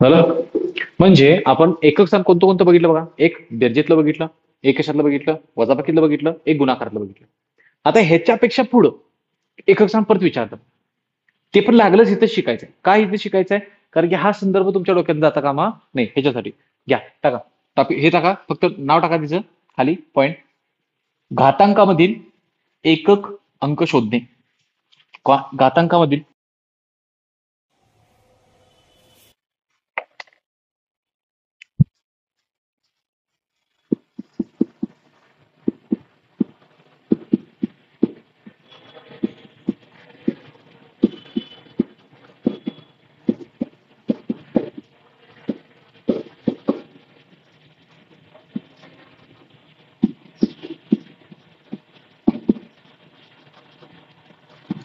S1: झालं? म्हणजे आपण एकक स्थान कोणतं कोणतं बघितलं बघा. एक बेरजेतलं बघितलं, एक कशातलं बघितलं, वजाबाकीतलं बघितलं, एक गुणाकारातलं बघितलं. आता ह्याच्यापेक्षा पुढं एकक स्थान परत विचारतात, ते पण लागलंच इथं शिकायचंय. काय इथे शिकायचंय? कारण की हा संदर्भ तुमच्या डोक्यात जाता कामा नाही. ह्याच्यासाठी घ्या, टाका हे टाका, फक्त नाव टाका तिचं खाली पॉइंट. घातांकामधील एकक अंक शोधणे. घातांकामधील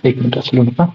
S1: एक मिनिट असलो नका.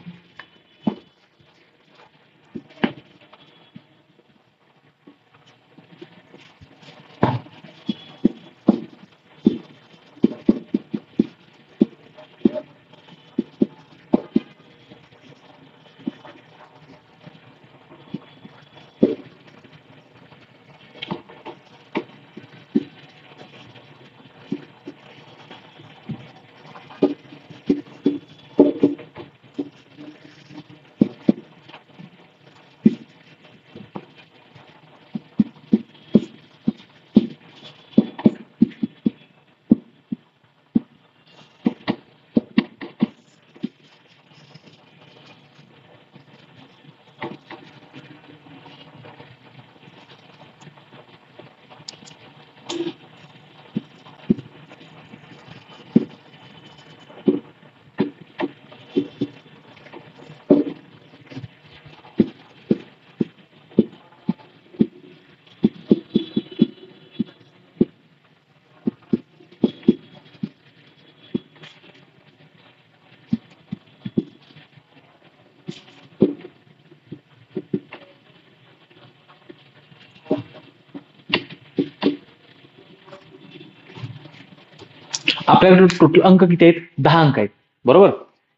S1: आपल्याकडे टोटल अंक किती आहेत? 10 अंक आहेत, बरोबर.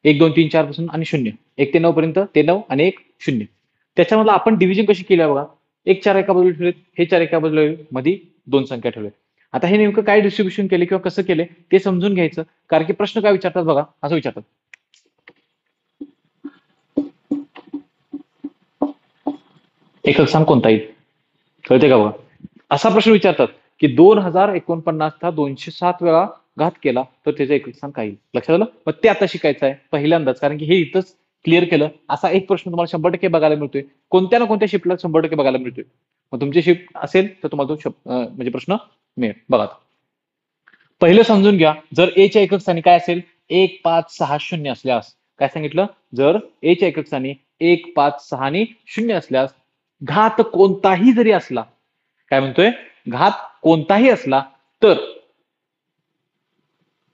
S1: 1 2 3 4 पासून आणि 0, 1 ते 9 पर्यंत, ते 9 आणि 1 0. त्याच्यामधलं आपण डिव्हिजन कशी केली बघा. 1 4 एका बाजूला ठेवलेत, हे 4 एका बाजूला मध्ये 2 संख्या ठेवल्यात. आता हे नेमकं काय डिस्ट्रीब्युशन केले किंवा कसं केले ते समजून घ्यायचं. कारण की प्रश्न काय विचारतात बघा, असं विचारतात, एकक स्थान कोणता येईल, कळते का बघा. असा प्रश्न विचारतात की 2049 चा 207 वेळा घात केला तर त्याचं एकक स्थान काय येईल. लक्षात आलं? मग ते आता शिकायचं आहे पहिल्यांदाच, कारण की हे इथंच क्लिअर केलं. असा एक प्रश्न तुम्हाला 100% बघायला मिळतोय, कोणत्या ना कोणत्या शिफ्टला 100% बघायला मिळतोय. मग तुमची शिफ्ट असेल तर तुम्हाला तो म्हणजे प्रश्न मिळेल. बघा पहिलं समजून घ्या, जर ए च्या एकक स्थानी काय असेल 1 5 6 0 असल्यास, काय सांगितलं, जर ए च्या एकक स्थानी 1 5 6 आणि 0 असल्यास घात कोणताही जरी असला, काय म्हणतोय, घात कोणताही असला तर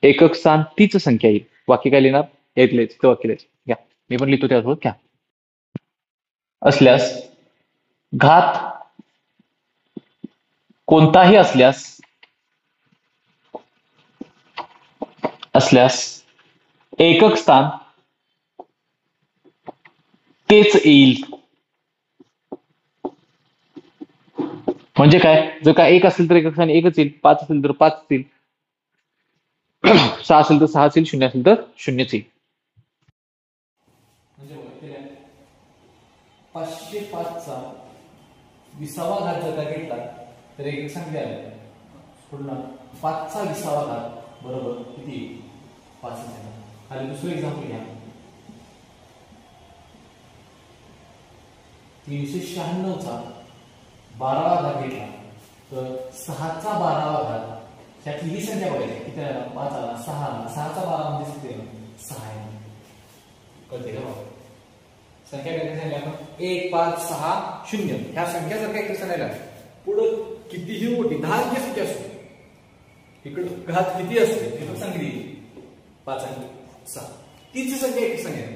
S1: एकक स्थान तीच संख्या येईल. वाक्य काय लिहिणार, येतलेच वाक्य लिहायचं. घ्या, मी पण लिहितो त्यासोबत, घ्या. असल्यास घात कोणताही असल्यास एकक स्थान तेच येईल. म्हणजे काय, जर काय 1 असेल तर एकक स्थान एकच येईल, 5 असेल तर 5 येईल, 6 असेल तर 6 असेल, 0 असेल तर 0च येईल. म्हणजे 505 चा 20वा घात जर का घेतला तर एक संख्या आहे पुन्हा 5चा 20वा घात बरोबर किती 5 सेंटीमीटर. आणि दुसरं एक्झाम्पल घ्या 396चा 12वा घात घेतला तर 6चा 12वा घात त्यातली ही संख्या बघायची किती आला 5 आला 6 आला 6चा 12 म्हणजे किती आला 6 आहे. कळते का बाबा संख्या काय सांगितलं आपण 1 5 6 0 ह्या संख्या जर काय सांगायला पुढे कितीही मोठी 10 अंकी संख्या असते इकडे घात किती असते ते पण सांगितली 5 आणि 6 तीच संख्या एक संख्या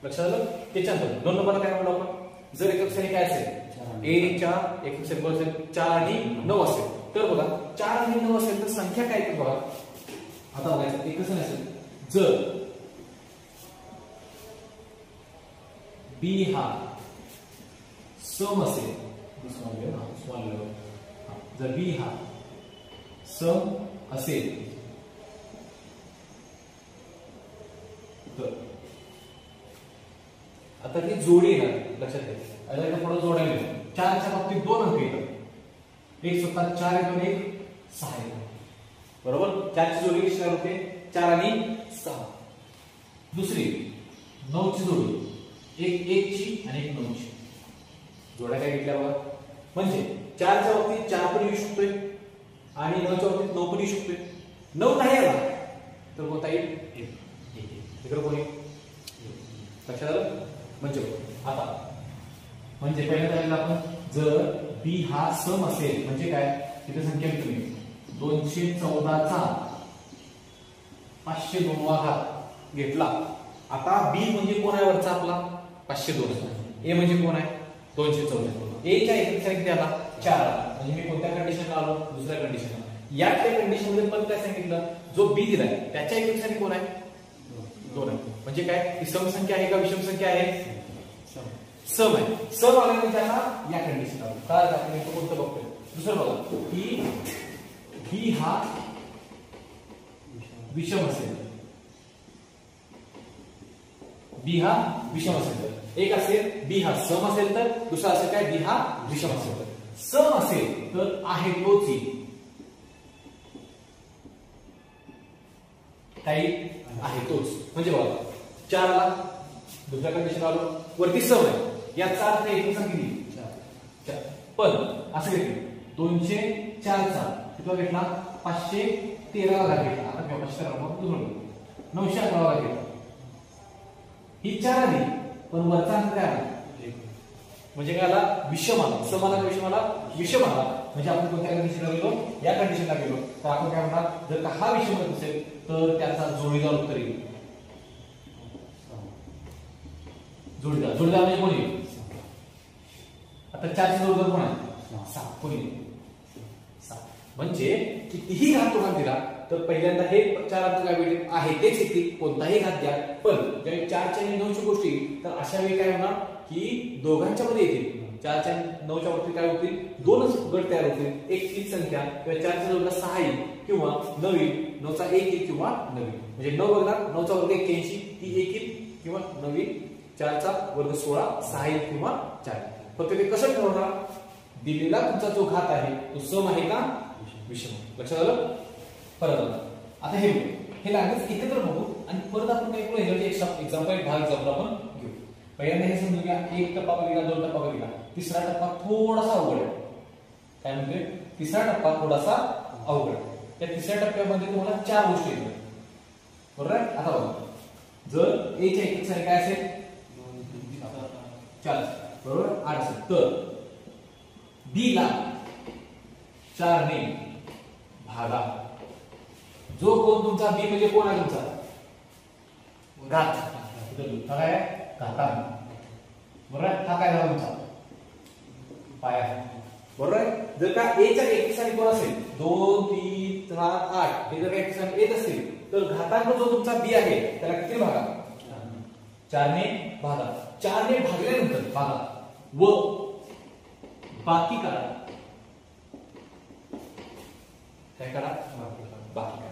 S1: लक्षात आलं. त्याच्यानंतर 2 नंबरला काय म्हणलो आपण जर एकक संख्या काय असेल a च्या एकक संख्या असेल 4 आणि 9 असेल तर बघा 4 आणि 9 असेल तर संख्या काय येते बघा आता बघायचं एकच संख्या असेल जर b हा सम असेल जर b हा सम असेल तर आता ती जोडी येणार लक्षात घ्या आता पुढे जोडायला 4 च्या बाबतीत 2 अंक येतात एक स्वतः 4 2 1 6 बरोबर 4 ची जोडी कशी होते 4 आणि 6. दुसरी 9 ची जोडी एक 1 ची आणि एक 9 ची जोड्या काय घेतल्या बघा म्हणजे 4 च्या बाबतीत 4 पण येऊ शकतोय आणि 9 च्या बाबतीत 9 पण येऊ शकतोय 9 नाही आला तर कोणता येईल 1 इकडे कोणी लक्षात आलं. म्हणजे आता म्हणजे पहिल्यांदा आपण जर b हा सम असेल म्हणजे काय तिथे संख्या तुम्ही 214 चा 502 वा घात घेतला. आता b म्हणजे कोण आहे वरचा आपला 502 a म्हणजे कोण आहे 214 a च्या एकक संख्या किती आला 4 म्हणजे मी कोणत्या कंडिशनला आलो दुसऱ्या कंडिशनला याच्या कंडिशन मध्ये पण काय सांगितलं जो b दिलाय त्याच्या एकक संख्या कोण आहे 2 आहे म्हणजे काय ही सम संख्या आहे का विषम संख्या आहे सम आहे. सम आल्याने त्याला या कंडिशन आलो काय आपण इथं कोणतं बघतोय दुसरं बघा की b हा विषम असेल b हा विषम असेल तर एक असेल b हा सम असेल तर दुसरा असेल काय b हा विषम असेल तर सम असेल तर आहे तोच काही आहे तोच म्हणजे बघा 4 ला दुसऱ्या कंडिशन आलो वरती सम आहे याचा अर्थ एकूण संख्या किती 4 पण असं घेतलं 204 चा किती घेतला 513 वा घेतला आता 513 दुसरं 911 वा घेतला ही 4 आली पण वरचा अंक काय आला म्हणजे काय आला विषम आला सम आला विषम आला विषम आला म्हणजे आपण कोणत्या कंडिशनला गेलो या कंडिशनला गेलो तर आपण काय म्हणणार जर का हा विषम असेल तर त्याचा जोडीदार उत्तर येईल जोडीदार म्हणजे कोण येईल आता 4 चे जोडीदार कोण आहे 7 कोण येईल 7 म्हणजे कितीही घात तुम्हाला दिला तर पहिल्यांदा हे 4 अंक काय भेटेल आहे तेच येतील कोणताही घात द्या पण ज्यावेळी 4 च्या आणि 9 ची गोष्टी तर अशा वेळी काय होणार की दोघांच्या मध्ये येतील 4 च्या 9 च्या बाबतीत काय होतील दोनच गट तयार होतील एक तीच संख्या किंवा 4 च्या जोडीला 6 येईल किंवा 9 येईल 9 चा 1 येईल किंवा 9 येईल म्हणजे 9 बघणार 9 चा वर्ग 81 ती 1 येईल किंवा 9 येईल 4 चा वर्ग 16 6 येईल किंवा 4 फक्त ते कसं ठरवणार दिलेला तुमचा जो घात आहे तो सम आहे का विषम लक्षात आलं. परत आता हे लागेच एकत्र बघू आणि परत आपण काय करू ह्याचे एक्झाम्पल 10 एक्झाम्पल आपण घेऊ. पहिल्यांदा हे समजून घ्या एक टप्पा बघितला 2 टप्पा बघितला तिसरा टप्पा थोडासा अवघड आहे काय म्हणजे तिसरा टप्पा थोडासा अवघड त्या तिसऱ्या टप्प्यामध्ये तुम्हाला 4 गोष्टी येतात बरोबर आहे. आता बघा जर a च्या एकक संख्या काय असेल 4 बरोबर 8 असेल तर b ला 4 ने भागा जो कोण तुमचा b म्हणजे कोण आहे तुमचा घात काय घातांक बरोबर आहे. हा काय झाला तुमचा पाया बरोबर आहे. जर का a च्या एकक संख्या कोण असेल 2 3 7 8 हे जर एकक संख्या येत असेल तर घातांक जो तुमचा b आहे त्याला किती भागा 4 ने भागा 4 ने भागल्यानंतर भागा व बाकी करा काय करा बाकी करा.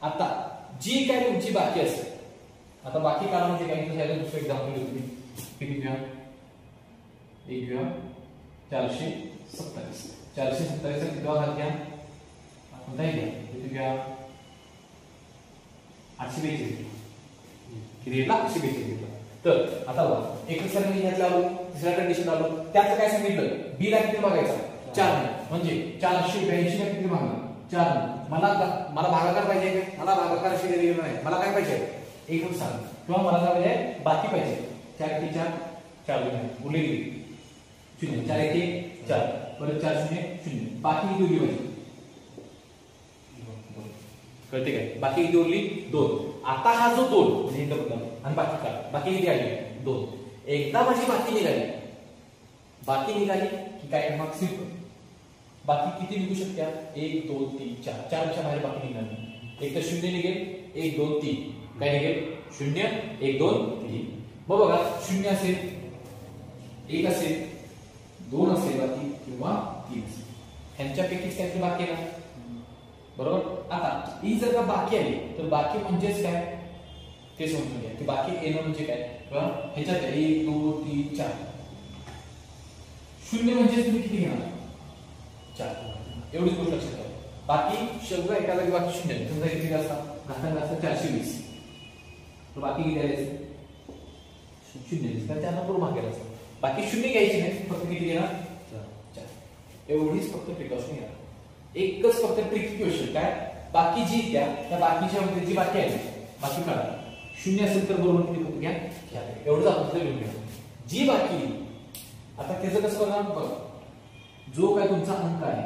S1: आता जी काय तुमची बाकी असेल आता बाकी काढा म्हणजे काय तर दुसरं एक्झाम्पल घेऊ तुम्ही किती घ्या 1 घ्या 427 427 कितवा घात घ्या, कोणताही घ्या, किती घ्या 842 किती घेतला 842 घेतला. तर आता बघा एकच सर्व घेतला आलो, दुसऱ्या कंडिशन आलो, त्याचं काय सांगितलं बी ला किती बघायचा 4 म्हणजे 482 ला किती मागणार 4. मला भागाकार पाहिजे का, मला भागाकार अशी दिलेली नाही, मला काय पाहिजे एकूण सांग किंवा मला काय पाहिजे बाकी पाहिजे 4 × 4 4 उरलेली 0 4 × 4 परत 4 0 0 बाकी किती उरली पाहिजे कळते काय, बाकी किती उरली 2. आता हा जो 2 म्हणजे इथं बघा आणि बाकी काय बाकी किती आली 2. एकदा माझी बाकी निघाली की काय मग सिंपल बाकी किती निघू शकत्या 1 2 3 4 4 च्या बाहेर बाकी निघणार नाही. एक तर 0 निघेल 1 2 3 काय निघेल 0 1 2 3. मग बघा 0 असेल 1 असेल 2 असेल बाकी किंवा 3 असेल, ह्यांच्यापैकीच काहीतरी बाकी आहे ना बरोबर. आता ही जर का बाकी आली तर बाकी म्हणजेच काय ते समजून घ्या की बाकी येणं म्हणजे काय किंवा ह्याच्यात 1 2 3 4 0 म्हणजे तुम्ही किती घेणार 4 एवढीच गोष्ट लक्षात ठेवा. बाकी सगळं एका जागी बाकी 0 समजा किती असतात घातांक असतात 420 तर बाकी किती आले 0 तर त्यांना पूर्ण मागे असतात. बाकी 0 घ्यायची नाही, फक्त किती घेणार 4 एवढीच फक्त प्रिकॉशन घ्या. एकच फक्त ट्रिक क्वेश्चन काय बाकी जी द्या त्या बाकीच्या मध्ये जी बाकी आहे बाकी काढा 0 असेल तर बरोबर किती फक्त घ्या एवढंच आपण लिहून घ्या जी बाकी. आता त्याचं कसं करणार बघा, जो काय तुमचा अंक आहे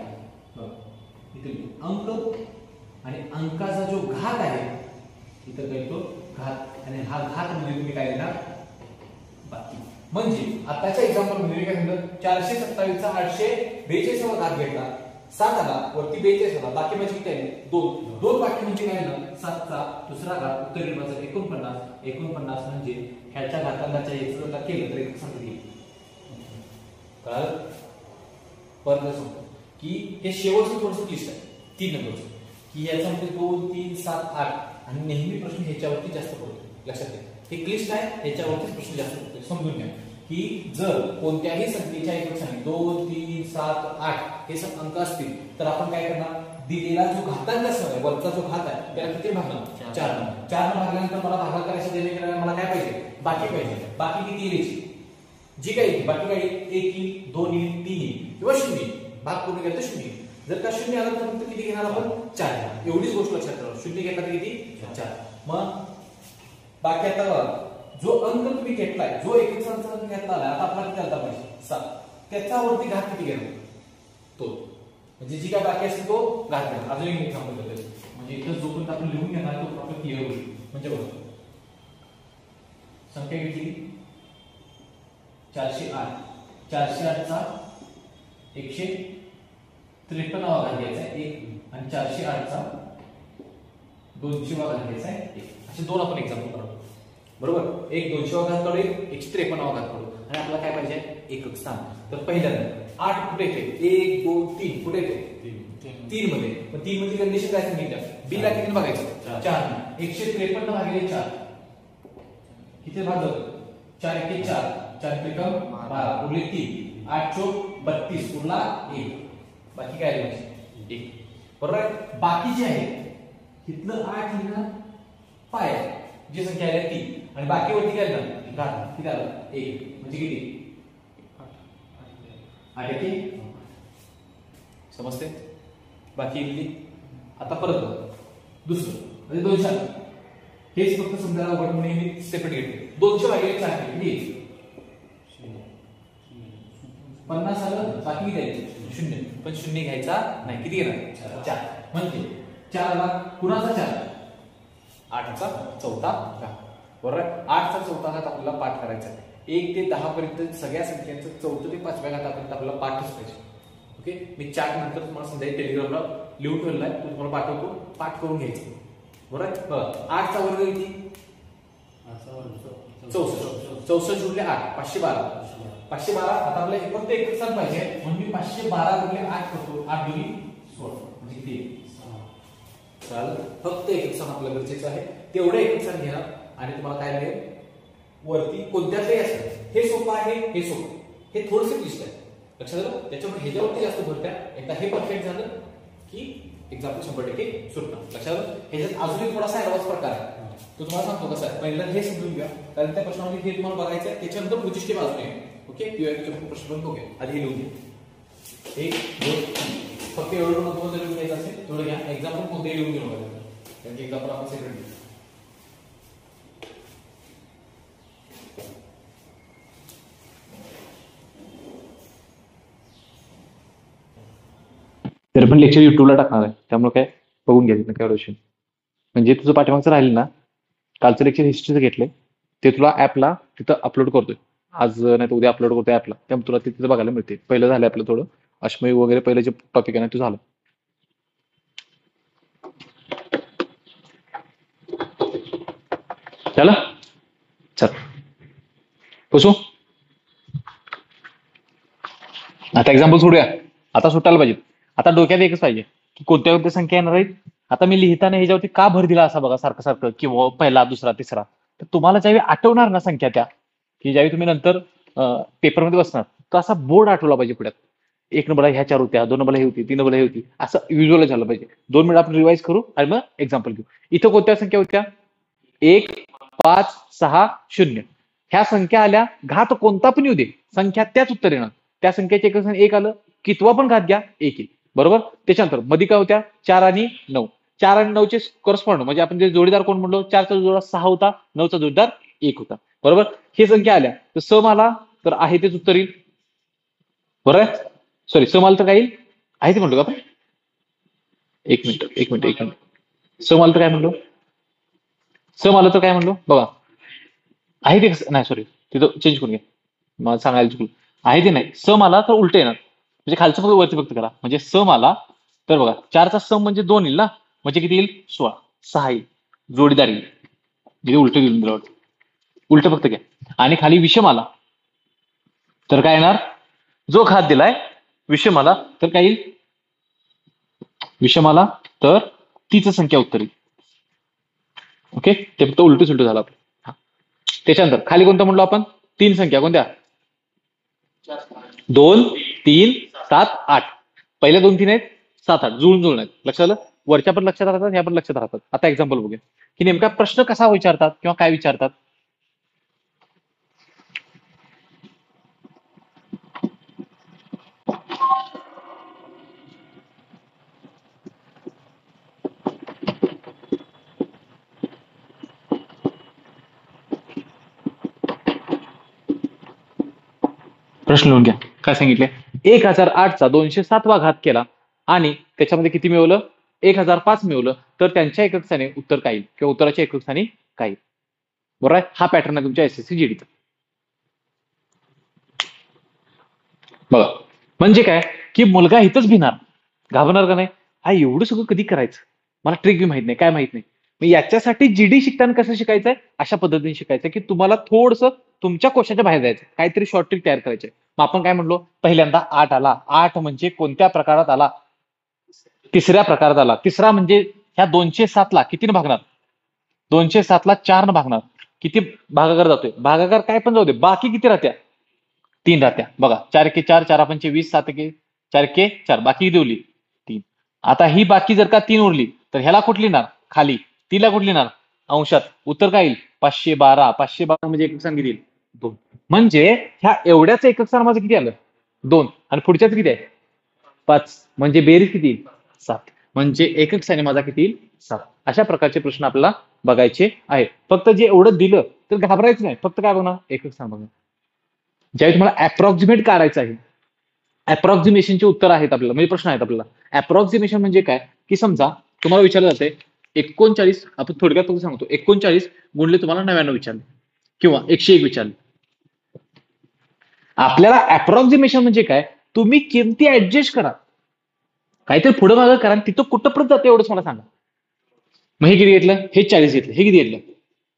S1: बघा इथे अंक आणि अंकाचा जो घात आहे इथं काय तो घात आणि हा घात म्हणजे तुम्ही काय देणार बाकी. म्हणजे आताच्या एक्झाम्पल मध्ये काय सांगितलं 427 चा 842 वा घात घेतला 7 आला वरती 42 आला बाकी म्हणजे किती आहे 2 बाकी म्हणजे काय ना 7 चा दुसरा घात उत्तरी बाजूला 49 म्हणजे ह्याच्या घातांकाच्या याचं जर केलं तर एक सांगितलं कळलं. परत सांगतो की हे शेवटचं थोडंसं क्लिष्ट आहे 3 नंबरचं की याच्यामध्ये 2 3 7 8 आणि नेहमी प्रश्न ह्याच्यावरती जास्त पडतो लक्षात घ्या. हे क्लिष्ट आहे ह्याच्यावरतीच प्रश्न जास्त पडतो समजून घ्या की जर कोणत्याही संख्येच्या एकक सांगितले 2 3 7 8 हे सब अंक असतील तर आपण काय करणार दिलेला जो घातांक आहे वरचा जो घात आहे त्याला किती भागणार 4 ने भागल्यानंतर मला भागाकार करायचं देणे मला काय पाहिजे बाकी पाहिजे. बाकी किती येईल जी काही बाकी काय 1 येईल 2 येईल 3 येईल किंवा 0 भाग पूर्ण केला तर 0. जर का 0 आला तर फक्त किती घेणार आपण 4. एवढीच गोष्ट लक्षात ठेवा 0 घेतला तर किती 4. मग बाकी आता जो अंक तुम्ही घेतलाय जो एककांचा अंक घेतला आता आपल्याला किती आला पाहिजे 7 त्याच्यावरती घात किती घेणार तो म्हणजे जी काय बाकी असेल तो घात घेणार. अजून एक एक्झाम्पल देतो म्हणजे इथं जो पण आपण लिहून घेणार तो प्रॉपर क्लिअर होईल. म्हणजे बघा संख्या किती 408 चा 153 वा घात घ्यायचा आहे 1 आणि 408 चा 200 वा घात घ्यायचा आहे 1. असे दोन आपण एक्झाम्पल करू बरोबर. एक 200 वा घात काढू एक 153 वा घात काढू आणि आपल्याला काय पाहिजे एकक स्थान. तर पहिल्यांदा 8 कुठे येते 1 2 3 कुठे येते 3 मध्ये. पण 3 मध्ये कंडिशन काय सांगितलं बी ला किती बघायचं 4 153 भागिले 4 किती भाग जातो 4 1 4 4 त्रिकम 12 उरले 3 8 चौक 32 उरला 1 बाकी काय राहील 1 बरोबर. बाकी जे आहे इथलं 8 लिहिणार पाय जी संख्या आहे 3 आणि बाकी वरती काय झालं घात किती आलं 1 म्हणजे किती 8 1 समजते बाकी इथली. आता परत दुसरं म्हणजे 200 हेच फक्त समजायला अवघड म्हणून मी सेपरेट घेतले 200 भागिले 4 किती 50 आलं बाकी किती 0 पण 0 घ्यायचा नाही किती घेणार 4 म्हणजे 4 आला कुणाचा 4 8 चा चौथा घात बरोबर. 8 चा चौथा घात आपल्याला पाठ करायचा आहे 1 ते 10 पर्यंत सगळ्या संख्यांचं 4थं ते 5व्या घातापर्यंत आपल्याला पाठच पाहिजे. ओके मी चार्ट नंतर तुम्हाला संध्याकाळी टेलिग्रामला लिहून ठेवलाय तो तुम्हाला पाठवतो पाठ करून घ्यायचं बरोबर. 8 चा वर्ग किती 64 जुळले 8 512 आता आपल्याला फक्त एकच स्थान पाहिजे म्हणून मी 512 गुणिले 8 करतो 8 दुनी 16 म्हणजे किती चालेल. फक्त एकच स्थान आपल्याला गरजेचं आहे तेवढं एकच स्थान घ्या आणि तुम्हाला काय मिळेल वरती कोणत्यातही असेल. हे सोपं आहे हे सोपं हे थोडंसं क्लिष्ट आहे
S2: लक्षात आलं? त्याच्यामुळे ह्याच्यावरती जास्त भर द्या. एकदा हे परफेक्ट झालं की एक्झाम्पल 100% सुटणार. लक्षात आलं? ह्याच्यात अजूनही थोडासा ऍडव्हान्स प्रकार आहे, तो तुम्हाला सांगतो कसा आहे. पहिल्यांदा हे समजून घ्या, कारण त्या प्रश्नामध्ये हे तुम्हाला बघायचं आहे. त्याच्यानंतर पुढची स्टेप अजून आहे. ओके, PYQ प्रश्न पण बघूया. आधी हे लिहून घ्या. 1 2 फक्त एवढं महत्त्वाचं लिहून घ्यायचं असेल तेवढं घ्या. एक्झाम्पल कोणतेही लिहून घेऊ नका, कारण की एक्झाम्पल आपण सेपरेट लिहू.
S1: तरी पण लेक्चर युट्यूबला टाकणार आहे, त्यामुळे काय बघून घ्या तिथं काय विषय. म्हणजे तुझं पाठीमागचं राहील ना, कालचं लेक्चर हिस्ट्रीचं घेतलंय ते तुला ऍपला तिथं अपलोड करतोय. आज नाही तर उद्या अपलोड करतोय ऍपला, त्यामुळे तुला तिथं बघायला मिळते. पहिलं झालं आपलं थोडं अश्मयी वगैरे, पहिलं जे टॉपिक आहे ना ते झालं. झालं, चल पुसू. आता एक्झाम्पल सोडूया. आता सुटायला पाहिजे. आता डोक्यात एकच पाहिजे की कोणत्या कोणत्या संख्या येणार आहेत. आता मी लिहिताना ह्याच्यावरती का भर दिला असा बघा, सारखं सारखं किंवा पहिला दुसरा तिसरा. तर तुम्हाला ज्यावेळी आठवणार ना संख्या त्या, की ज्यावेळी तुम्ही नंतर पेपरमध्ये बसणार, तर असा बोर्ड आठवला पाहिजे पुढ्यात. 1 नंबरला ह्या 4 होत्या, 2 नंबरला ही होती, 3 नंबरला ही होती, असं व्हिज्युअल झालं पाहिजे. 2 मिनिट आपण रिवाइज करू आणि मग एक्झाम्पल घेऊ. इथं कोणत्या संख्या होत्या? 1 5 6 0. ह्या संख्या आल्या, घात कोणता पण येऊ दे, संख्या त्याच उत्तर येणार. त्या संख्येचे एक आलं, कितवा पण घात घ्या, एक येईल. बरोबर. त्याच्यानंतर मध्ये काय होत्या? 4 आणि 9. 4 आणि 9 चे करस्पॉन्ड म्हणजे आपण जे जोडीदार कोण म्हणलो, 4चा जोडीदार 6 होता, 9चा जोडीदार 1 होता. बरोबर. ही संख्या आल्या तर सम आला तर आहे तेच उत्तर येईल. बरोबर. सॉरी, सम आलं तर काय येईल? आहे ते म्हणलो का आपण? एक मिनिट. सम आलं तर काय म्हणलो? सम आलं तर काय म्हणलो बघा. आहे ते कसं नाही, सॉरी तिथं चेंज करून घ्या, मला सांगायला चुकलं. आहे ते नाही, सम आला तर उलट येणार. म्हणजे खालचं फक्त वरती फक्त करा. म्हणजे सम आला तर बघा, 4चा सम म्हणजे 2 येईल ना, म्हणजे किती येईल? 16. 6 येईल, जोडीदार येईल. म्हणजे उलट घेऊन दिलं वाटतं, उलट फक्त घ्या. आणि खाली विषम आला तर काय येणार? जो घात दिलाय विषम आला तर काय येईल? विषम आला तर तीच संख्या उत्तर येईल. ओके, ते फक्त उलट सुलट झालं आपलं. हा. त्याच्यानंतर खाली कोणतं म्हणलो आपण? 3 संख्या कोणत्या? 2 3 7 8. पहिल्या 2 3 आहेत, 7 8 जुळून जुळून आहेत. लक्षात आलं? वरच्या पण लक्षात राहतात, ह्या पण लक्षात राहतात. आता एक्झाम्पल बघूया की नेमका प्रश्न कसा विचारतात किंवा काय विचारतात. प्रश्न लिहून घ्या. काय सांगितले? 1008चा 207वा घात केला आणि त्याच्यामध्ये किती मिळवलं? 1005 मिळवलं, तर त्यांच्या एकक स्थानी उत्तर काय येईल किंवा उत्तराच्या एकक स्थानी काय येईल. बरोबर आहे. हा पॅटर्न आहे तुमच्या SSC GDचा. बघा, म्हणजे काय की मुलगा इथंच भिणार, घाबरणार का नाही? हा एवढं सगळं कधी करायचं, मला ट्रिक बी माहित नाही, काय माहित नाही. मग याच्यासाठी GD शिकताना कसं शिकायचंय? अशा पद्धतीने शिकायचं की तुम्हाला थोडंसं तुमच्या कोशाच्या बाहेर जायचं, काहीतरी शॉर्ट ट्रिक तयार करायचे. मग आपण काय म्हणलो? पहिल्यांदा 8 आला. 8 म्हणजे कोणत्या प्रकारात आला? तिसऱ्या प्रकारात आला. तिसरा म्हणजे ह्या 207ला कितीनं भागणार? 207ला 4 न भागणार. किती भागाकार जातोय? भागाकार काय पण जाऊ दे, बाकी किती राहत्या? 3 राहत्या. बघा, 4 एके 4, 4 पंचे 20, 7 एके 4 एके 4, बाकी किती उरली? 3. आता ही बाकी जर का 3 उरली तर ह्याला कुठली लिहिणार? खाली. तिला कुठली लिहिणार? अंशात. उत्तर काय येईल? 512. 512 म्हणजे एकक स्थान किती येईल? 2. म्हणजे ह्या एवढ्याच एकक स्थान माझं किती आलं? 2. आणि पुढच्याच किती आहे? 5. म्हणजे बेरीज किती येईल? 7. म्हणजे एकक स्थानी माझा किती येईल? 7. अशा प्रकारचे प्रश्न आपल्याला बघायचे आहेत. फक्त जे एवढं दिलं तर घाबरायचं नाही, फक्त काय बघणार? एकक स्थान बघणार. ज्यावेळी तुम्हाला अप्रॉक्सिमेट काढायचं आहे, अप्रॉक्सिमेशनचे उत्तर आहेत आपल्याला, म्हणजे प्रश्न आहेत आपल्याला. अप्रॉक्सिमेशन म्हणजे काय की समजा तुम्हाला विचारलं जाते 39, आपण थोडक्यात फक्त सांगतो, 39 गुणले तुम्हाला 99 विचारले किंवा 101 विचारले. आपल्याला अप्रॉक्सिमेशन म्हणजे काय? तुम्ही किमती ऍडजस्ट करा, काहीतरी पुढे मागं करा, तिथं कुठंपर्यंत जाते एवढंच मला सांगा. मग हे किती घेतलं? हे 40 घेतलं. हे किती घेतलं?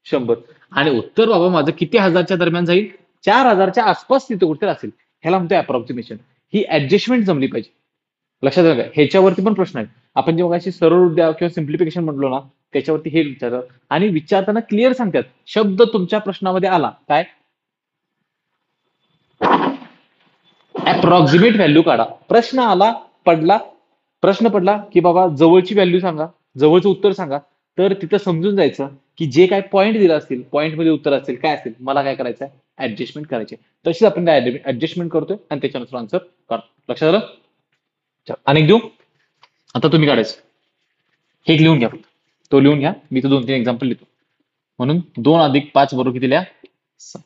S1: 100. आणि उत्तर बाबा माझं किती हजारच्या दरम्यान जाईल? 4000च्या आसपास तिथं उत्तर असेल. ह्याला म्हणतोय अप्रॉक्सिमेशन. ही ऍडजस्टमेंट जमली पाहिजे. लक्षात आलं का? ह्याच्यावरती पण प्रश्न आहेत. आपण जेव्हा अशी सरळ द्या किंवा सिम्प्लिफिकेशन म्हणलो ना, त्याच्यावरती हे विचारतात आणि विचारताना क्लिअर सांगतात. शब्द तुमच्या प्रश्नामध्ये आला काय? अप्रॉक्सिमेट व्हॅल्यू काढा. प्रश्न पडला की बाबा जवळची व्हॅल्यू सांगा, जवळचं उत्तर सांगा, तर तिथं समजून जायचं की जे काय पॉईंट दिला असतील, पॉईंट मध्ये उत्तर असतील, काय असेल, मला काय करायचं आहे, ऍडजस्टमेंट करायचे. तशीच आपण ऍडजस्टमेंट करतोय आणि त्याच्यानुसार आन्सर काढतो. लक्षात आलं? चला, अनेक देऊ. आता तुम्ही काढायचं. हे एक लिहून घ्या फक्त. तो लिहून घ्या. मी तर 2-3 एक्झाम्पल लिहितो. म्हणून 2 अधिक 5 बरोबर किती लिहा? 7.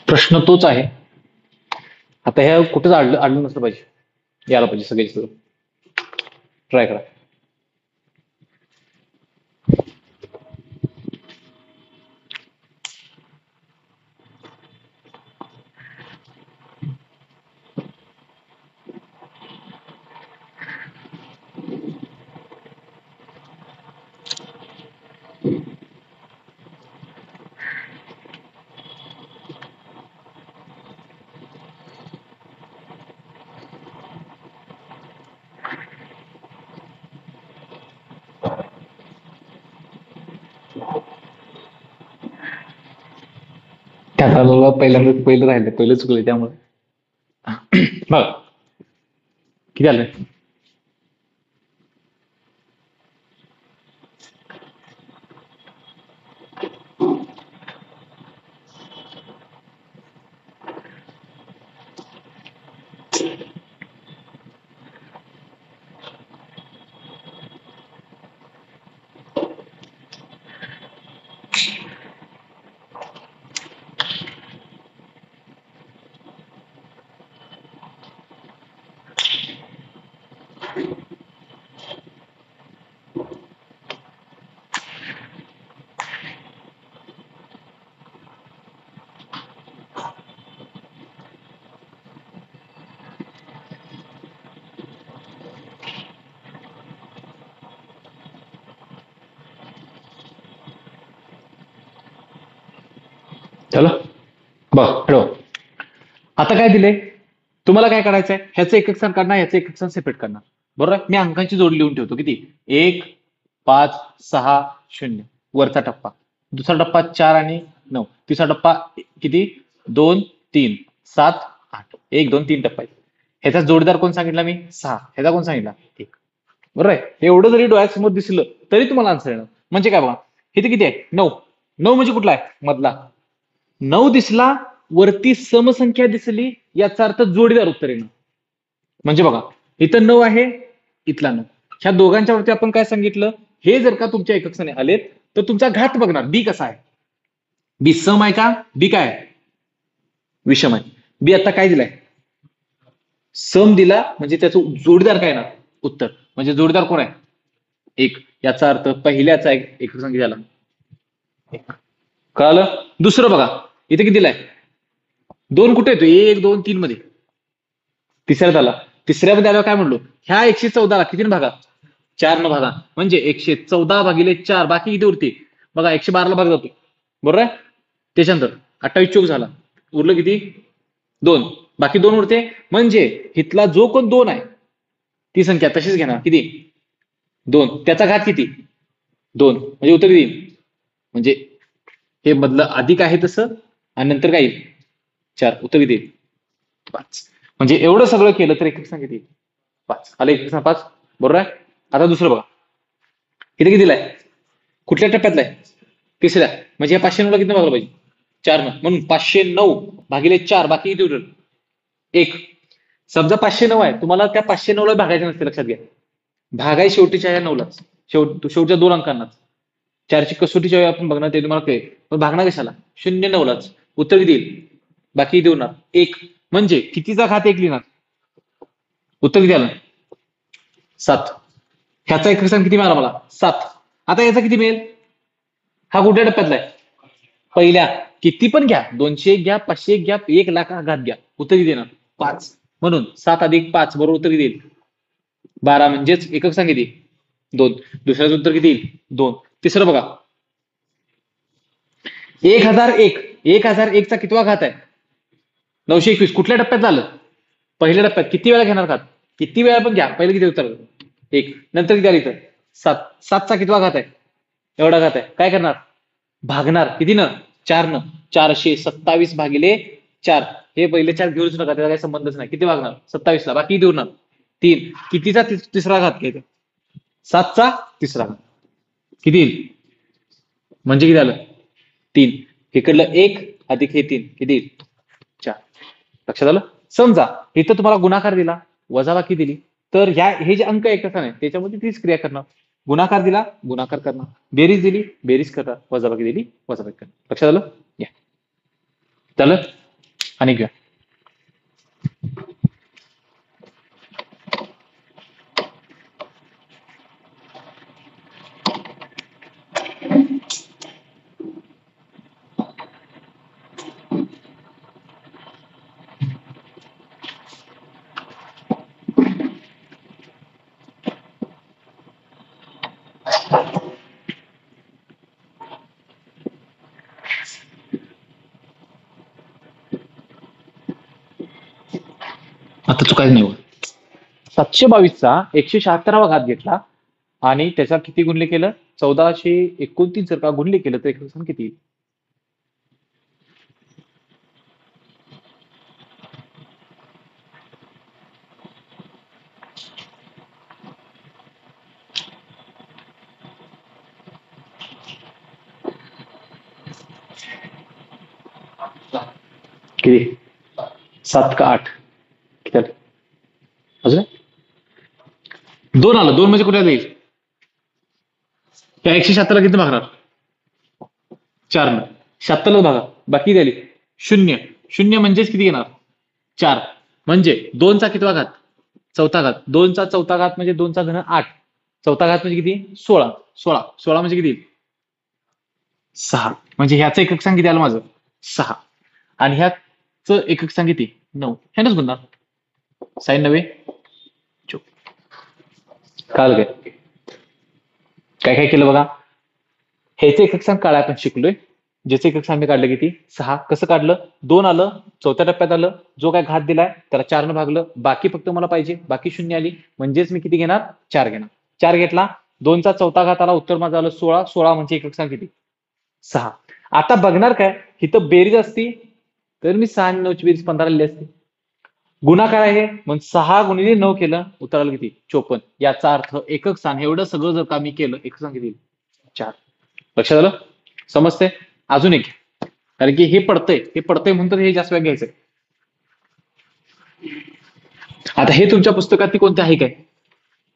S1: प्रश्न तोच आहे. आता ह्या कुठेच अडलं नसलं पाहिजे, यायला पाहिजे सगळे सगळं. ट्राय करा. त्याला पहिलं राहिलं, पहिलं चुकलं त्यामुळे. बघ किती आलं? चला बघ ठेव. आता काय दिले तुम्हाला? काय करायचंय? ह्याचं एकक स्थान काढणार, ह्याचं एकक स्थान सेपरेट करणार. बरोबर आहे? मी अंकांची जोड लिहून ठेवतो. किती? 1, 5, 6, 0 वरचा टप्पा, दुसरा टप्पा 4 आणि 9, तिसरा टप्पा किती? 2, 3, 7, 8. 1, 2, 3 टप्पा आहे. ह्याचा जोडीदार कोण सांगितला मी? 6. ह्याचा कोण सांगितला? 1. बरोबर आहे? एवढं जरी डोळ्यासमोर दिसलं तरी तुम्हाला आन्सर येणार. म्हणजे काय बघा, इथे किती आहे? 9. 9 म्हणजे कुठला आहे? मधला. 9 दिसला, वरती समसंख्या दिसली, याचा अर्थ जोडीदार उत्तर येणं. म्हणजे बघा, इथं 9 आहे, इथला 9. ह्या दोघांच्या वरती आपण काय सांगितलं? हे जर का तुमच्या एकक स्थानी आलेत तर तुमचा घात बघणार. बी कसा आहे? बी सम आहे का? बी काय आहे? विषम आहे. बी आता काय दिलाय? सम दिला, म्हणजे त्याचं जोडीदार काय ना? उत्तर. म्हणजे जोडीदार कोण आहे? 1. याचा अर्थ पहिल्याचा एकक संख्या झाला 1. कळालं? दुसरं बघा, इथे किती दिलाय? 2 कुठे येतो? 1, 2, 3 मध्ये. तिसऱ्यात आला. तिसऱ्यामध्ये आल्यावर काय म्हणलो? ह्या 114 किती भागा? 4 न भागा. म्हणजे 114 भागिले 4. बाकी किती उरते? बघा 112 ला भाग जातो. बरोबर आहे? त्याच्यानंतर 28 चोक झाला. उरलं किती? 2. बाकी 2 उरते. म्हणजे इथला जो कोण 2 आहे ती संख्या तशीच घेणार. किती? 2. त्याचा घात किती? 2. म्हणजे उत्तर किती? म्हणजे हे मधलं अधिक आहे तसं, आणि नंतर काय येईल? 4. उत्तर किती? 5. म्हणजे एवढं सगळं केलं तर एकक संख्या किती? 5. आलं एकक संख्या 5. बरोबर आहे? आता दुसरं बघा, किती किती दिलाय? कुठल्या टप्प्यातला आहे? तिसऱ्या. म्हणजे या 509ला किती भागलं पाहिजे? 4 म्हणून 509 भागिले 4 बाकी किती उरलं? 1. समजा 509 आहे, तुम्हाला त्या 509ला भागायचं नसते, लक्षात घ्या. भागाय शेवटीच्या या 9लाच, शेवटच्या 2 अंकांनाच. 4ची कसोटीच्या वेळी आपण बघणार, ते तुम्हाला कळेल. पण भागणार कशाला? 0-9लाच. उत्तर किती येईल? बाकी किती उरणार? 1. म्हणजे कितीचा घात 1 लिहिणार? उत्तर किती आलं? 7. ह्याचा एक सांग किती मिळाला मला? 7. आता याचा किती मिळेल? हा कुठल्या टप्प्यातला आहे? पहिल्या. किती पण घ्या, 201 घ्या, 501 घ्या, 1,00,000 घात घ्या, उत्तर किती येणार? 5. म्हणून 7 अधिक 5 बरोबर उत्तर किती येईल? 12. म्हणजेच एकक सांग किती? 2. दुसऱ्याचं उत्तर किती येईल? 2. तिसरं बघा, 1001. 1001 चा कितवा घात आहे? 921. कुठल्या टप्प्यात झालं? पहिल्या टप्प्यात. किती वेळा घेणार घात? किती वेळा पण घ्या, पहिलं किती उत्तर? 1. नंतर किती आलं इथं? 7. 7चा कितवा घात आहे? एवढा घात आहे. काय करणार? भागणार. किती न? 4 न. 427 भागिले 4. हे पहिले 4 घेऊच नका, त्याचा काही संबंधच नाही. किती भागणार? 27 ला. बाकी किती उरणार? 3. कितीचा तिसरा घात घ्यायचा? 7चा तिसरा घात. किती येईल? म्हणजे किती आलं? 3. इकडलं 1 अधिक हे 3 किती येईल? 4. लक्षात आलं? समजा इथं तुम्हाला गुणाकार दिला, वजाबाकी दिली, तर हे जे अंक एकत्र आहे त्याच्यामध्ये तीच क्रिया करणार. गुणाकार दिला, गुणाकार करणार. बेरीज दिली, बेरीज करणार. वजाबाकी दिली, वजाबाकी करणार. लक्षात आलं? या झालं. आणि घ्या. आता चुकायचं नाही. 722चा 176वा घात घेतला आणि त्याचा किती गुणले केलं? 1429 जर का गुणले केलं तर एकक किती येईल? किती? 7 का 8? किती आलं? अजून 2 आलं. 2 म्हणजे कुठे जाईल? त्या 176ला किती भागणार? 4 न. 76ला भागा. बाकी झाली 0. 0 म्हणजेच किती येणार? 4. म्हणजे 2चा कितवा घात? चौथा घात. 2चा चौथा घात म्हणजे 2चा घन 8. चौथा घात म्हणजे किती? 16. 16 म्हणजे किती? 6. म्हणजे ह्याचं एकक सांग किती आलं माझं? 6. आणि ह्याचं एकक सांग किती? 9. ह्यानंच गुणणार. 6 9 काल काय काय केलं बघा. ह्याचे एकक सांग काढाय आपण शिकलोय. ज्याचे एकक सांग मी काढलं किती? 6. कसं काढलं? 2 आलं, चौथ्या टप्प्यात आलं. जो काय घात दिलाय त्याला 4 न भागलं. बाकी फक्त मला पाहिजे, बाकी 0 आली. म्हणजेच मी किती घेणार? 4 घेणार. 4 घेतला. 2चा चौथा घात आला, उत्तर माझं आलं 16. 16 म्हणजे एकक सांग किती? 6. आता बघणार काय? इथं बेरीज असती तर मी 6 आणि 9ची बेरीज 15 लिहिली असती. गुणाकार आहे मग 6 गुणिले 9 केलं, उत्तर आलं किती? 54. याचा अर्थ एकक स्थान एवढं सगळं जर का मी केलं, एकक स्थान किती? 4. लक्षात आलं? समजते? अजून एक, कारण की हे पडतंय म्हणून हे जास्त वेळ घ्यायचंय. आता हे तुमच्या पुस्तकात कोणते आहे काय?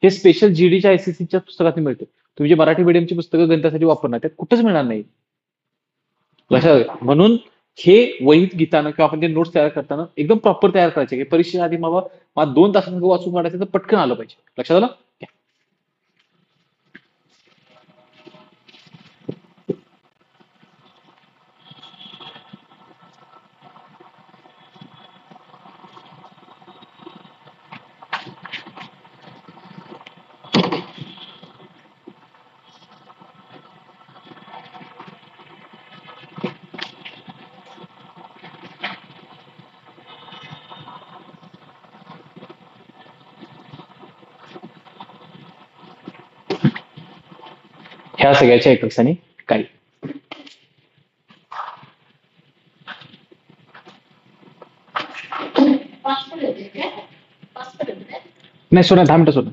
S1: हे स्पेशल जीडीच्या एसएससीच्या पुस्तकात मिळते. तुम्ही जे मराठी मीडियमची पुस्तकं गणितासाठी वापरणार त्यात कुठंच मिळणार नाही. लक्षात. म्हणून हे वहीत घेताना किंवा आपण ते नोट्स तयार करताना एकदम प्रॉपर तयार करायचे की परीक्षेच्या आधी मला 2 तासांमध्ये वाचून काढायचं तर पटकन आलं पाहिजे. लक्षात आलं? ह्या सगळ्याच्या एकक स्थानी काही नाही. सोडा 10 मिनिटं सोडा.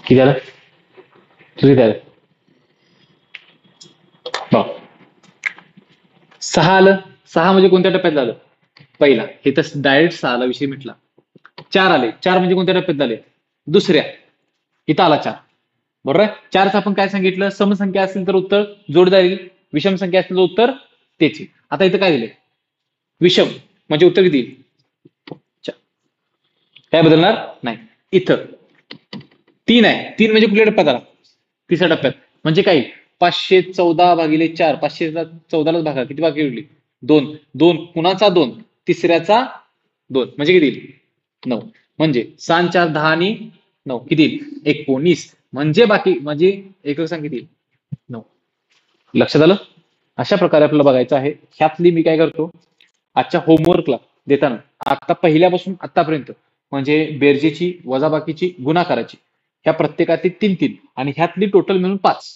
S1: किती आलं तुझं किती आलं बघ 6 आलं 6 म्हणजे कोणत्या टप्प्यात झालं पहिला हे तर डायरेक्ट 6 विषय मिटला 4 आले 4 म्हणजे कोणत्या टप्प्यात झाले दुसऱ्या इथं आला 4 बरोबर आहे 4चं आपण काय सांगितलं समसंख्या असेल तर उत्तर जोडदार येईल विषम संख्या असेल तर उत्तर तेच येईल आता इथं काय दिले विषम म्हणजे उत्तर किती येईल? काय बदलणार नाही इथं 3 आहे 3 म्हणजे कुठल्या टप्प्यात आला तिसऱ्या टप्प्यात म्हणजे काय 514/4 514लाच भागा किती बाकी उरली 2 2 कुणाचा 2 तिसऱ्याचा 2 म्हणजे किती येईल 9 म्हणजे 6 4 10 आणि 9 किती येईल 19 म्हणजे बाकी म्हणजे एकक संख्या किती येईल 9 लक्षात आलं अशा प्रकारे आपल्याला बघायचं आहे ह्यातली मी काय करतो आजच्या होमवर्कला देताना आता पहिल्यापासून आतापर्यंत म्हणजे बेरजेची वजाबाकीची गुणाकाराची ह्या प्रत्येकातील 3 आणि ह्यातली टोटल मिळून 5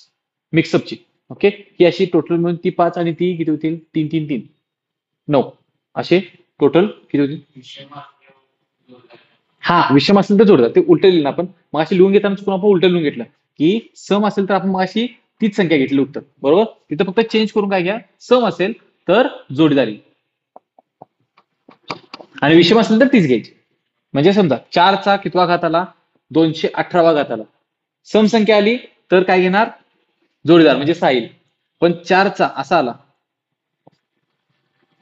S1: मिक्सअपची ओके ही अशी टोटल मिळून ती 5 आणि ती किती होतील 3 3 3 9 असे टोटल किती होतील हा विषम असेल तर जोडतात ते उलट लिहिलं आपण मग अशी लिहून घेताना चुकून आपण उलट लिहून घेतलं की सम असेल तर आपण मग अशी तीच संख्या घेतली उत्तर बरोबर तिथं फक्त चेंज करून काय घ्या सम असेल तर जोडीदारी आणि विषम असेल तर तीच घ्यायची म्हणजे समजा 4चा कितवा घात आला 218वा घात आला सम संख्या आली तर काय घेणार जोडीदार म्हणजे 6 येईल पण 4चा असा आला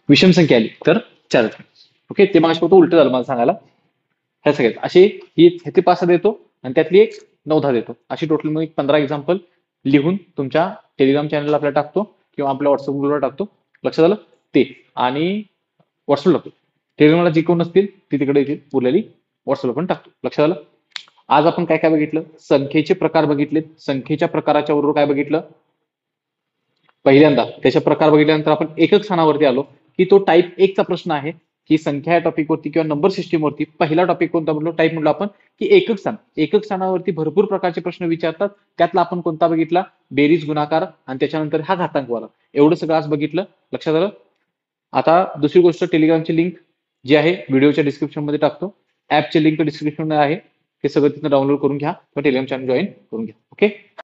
S1: विषम संख्या आली तर 4 ओके ते मग फक्त उलट झालं मला सांगायला ह्या सगळ्यात अशी ही ह्याचे 5 देतो आणि त्यातली एक 9-10 देतो अशी टोटल मग 15 एक्झाम्पल लिहून तुमच्या टेलिग्राम चॅनलला आपल्याला टाकतो किंवा आपल्या व्हॉट्सअप ग्रुपला टाकतो लक्षात आलं ते आणि व्हॉट्सअप टाकतो टेलिग्रामला जी कोण नसतील ती तिकडे येतील उरलेली व्हॉट्सअपला पण टाकतो लक्षात आलं आज आपण काय काय बघितलं संख्येचे प्रकार बघितले संख्येच्या प्रकाराच्या बरोबर काय बघितलं पहिल्यांदा त्याचे प्रकार बघितल्यानंतर आपण एकक स्थानावरती आलो की तो टाईप 1 चा प्रश्न आहे की संख्या या टॉपिकवरती किंवा नंबर सिस्टीमवरती पहिला टॉपिक कोणता म्हणलो टाईप म्हणलो आपण की एकक स्थानावरती भरपूर प्रकारचे प्रश्न विचारतात त्यातला आपण कोणता बघितला बेरीज गुणाकार आणि त्याच्यानंतर हा घातांकवाला एवढं सगळं आज बघितलं लक्षात आलं आता दुसरी गोष्ट टेलिग्रामची लिंक जी आहे व्हिडिओच्या डिस्क्रिप्शन मध्ये टाकतो ऍपची लिंक डिस्क्रिप्शन मध्ये आहे हे सगळं तिथं डाउनलोड करून घ्या किंवा टेलिग्राम चॅनल जॉईन करून घ्या ओके